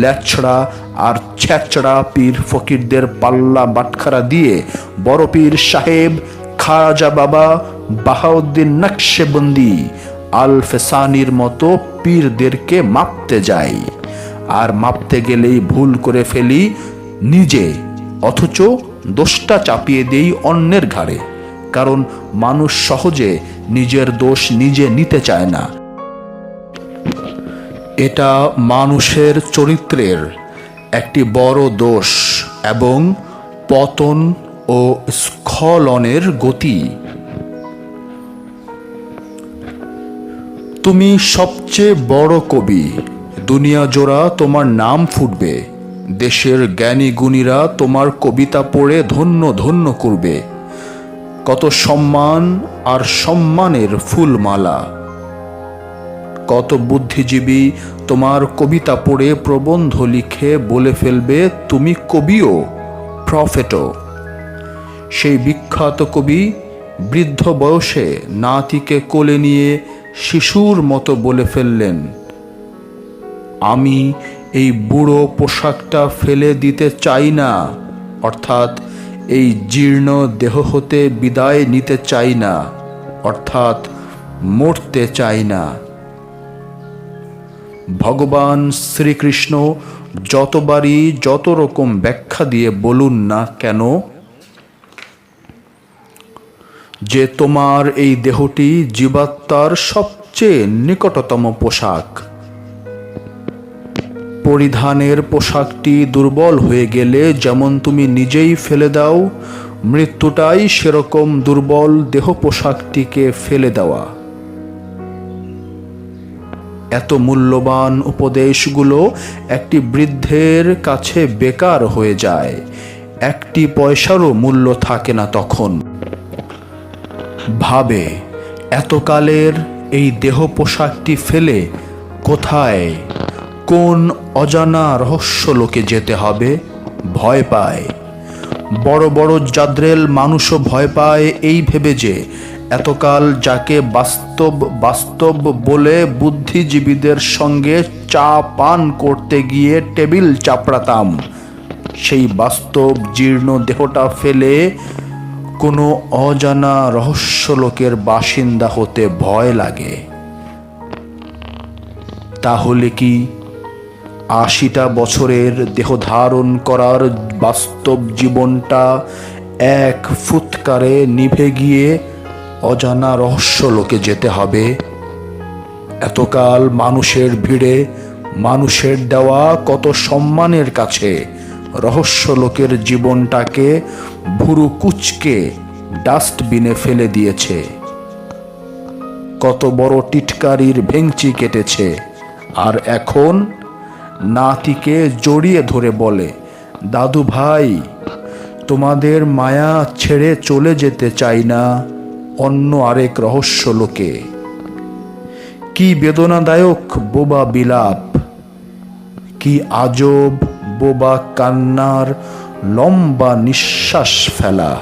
ল্যাচড়া আর ছ্যাচড়া পীর ফকিরদের পাল্লা বাটখারা দিয়ে বড় পীর সাহেব খাজা বাবা বাহাউদ্দিন নকশেবন্দি আল ফেসানির মতো পীরদেরকে মাপতে যাই, আর মাপতে গেলেই ভুল করে ফেলি নিজে, অথচ দোষটা চাপিয়ে দেই অন্যের ঘাড়ে। কারণ মানুষ সহজে নিজের দোষ নিজে নিতে চায় না। এটা মানুষের চরিত্রের একটি বড় দোষ এবং পতন ও স্খলনের গতি। তুমি সবচেয়ে বড় কবি, দুনিয়া জোড়া তোমার নাম ফুটবে, দেশের জ্ঞানী গুণীরা তোমার কবিতা পড়ে ধন্য ধন্য করবে। কত সম্মান আর সম্মানের ফুলমালা। কত বুদ্ধিজীবী তোমার কবিতা পড়ে প্রবন্ধ লিখে বলে ফেলবে তুমি কবিও, প্রফেটও। সেই বিখ্যাত কবি বৃদ্ধ বয়সে নাতিকে কোলে নিয়ে শিশুর মতো বলে ফেললেন, আমি এই বুড়ো পোশাকটা ফেলে দিতে চাই না, অর্থাৎ এই জীর্ণ দেহ হতে বিদায় নিতে চাই না, অর্থাৎ মরতে চাই না। ভগবান শ্রীকৃষ্ণ যতবারই যত রকম ব্যাখ্যা দিয়ে বলুন না কেন যে তোমার এই দেহটি জীবাত্মার সবচেয়ে নিকটতম পোশাক, পরিধানের পোশাকটি দুর্বল হয়ে গেলে যেমন তুমি নিজেই ফেলে দাও, মৃত্যুটাই সেরকম দুর্বল দেহ পোশাকটিকে ফেলে দেওয়া। এত মূল্যবান উপদেশগুলো একটি বৃদ্ধের কাছে বেকার হয়ে যায়, একটি পয়সারও মূল্য থাকে না তখন। ভাবে, এতকালের এই দেহ পোশাকটি ফেলে কোথায়, কোন অজানা রহস্য লোকে যেতে হবে। ভয় পায়, বড় বড় জাদ্রেল মানুষও ভয় পায় এই ভেবে যে এতকাল যাকে বাস্তব বাস্তব বলে বুদ্ধিজীবীদের সঙ্গে চা পান করতে গিয়ে টেবিল চাপড়াতাম, সেই বাস্তব জীর্ণ দেহটা ফেলে কোনো অজানা রহস্য লোকের বাসিন্দা হতে ভয় লাগে। তাহলে কি ৮০টা বছরের দেহ ধারণ করার বাস্তব জীবনটা এক ফুৎকারে নিভে গিয়ে অজানা রহস্য লোকে যেতে হবে? এতকাল মানুষের ভিড়ে মানুষের দেওয়া কত সম্মানের কাছে রহস্য লোকের জীবনটাকে ভুরু কুচকে ডাস্টবিনে ফেলে দিয়েছে। কত বড় টিটকারির ভেঙচি কেটেছে, আর এখন নাতিকে জড়িয়ে ধরে বলে, দাদু ভাই, তোমাদের মায়া ছেড়ে চলে যেতে চাই না অন্য আরেক রহস্য লোকে। কি বেদনাদায়ক বোবা বিলাপ, কি আজব বোবা কান্নার লম্বা নিঃশ্বাস ফেলা।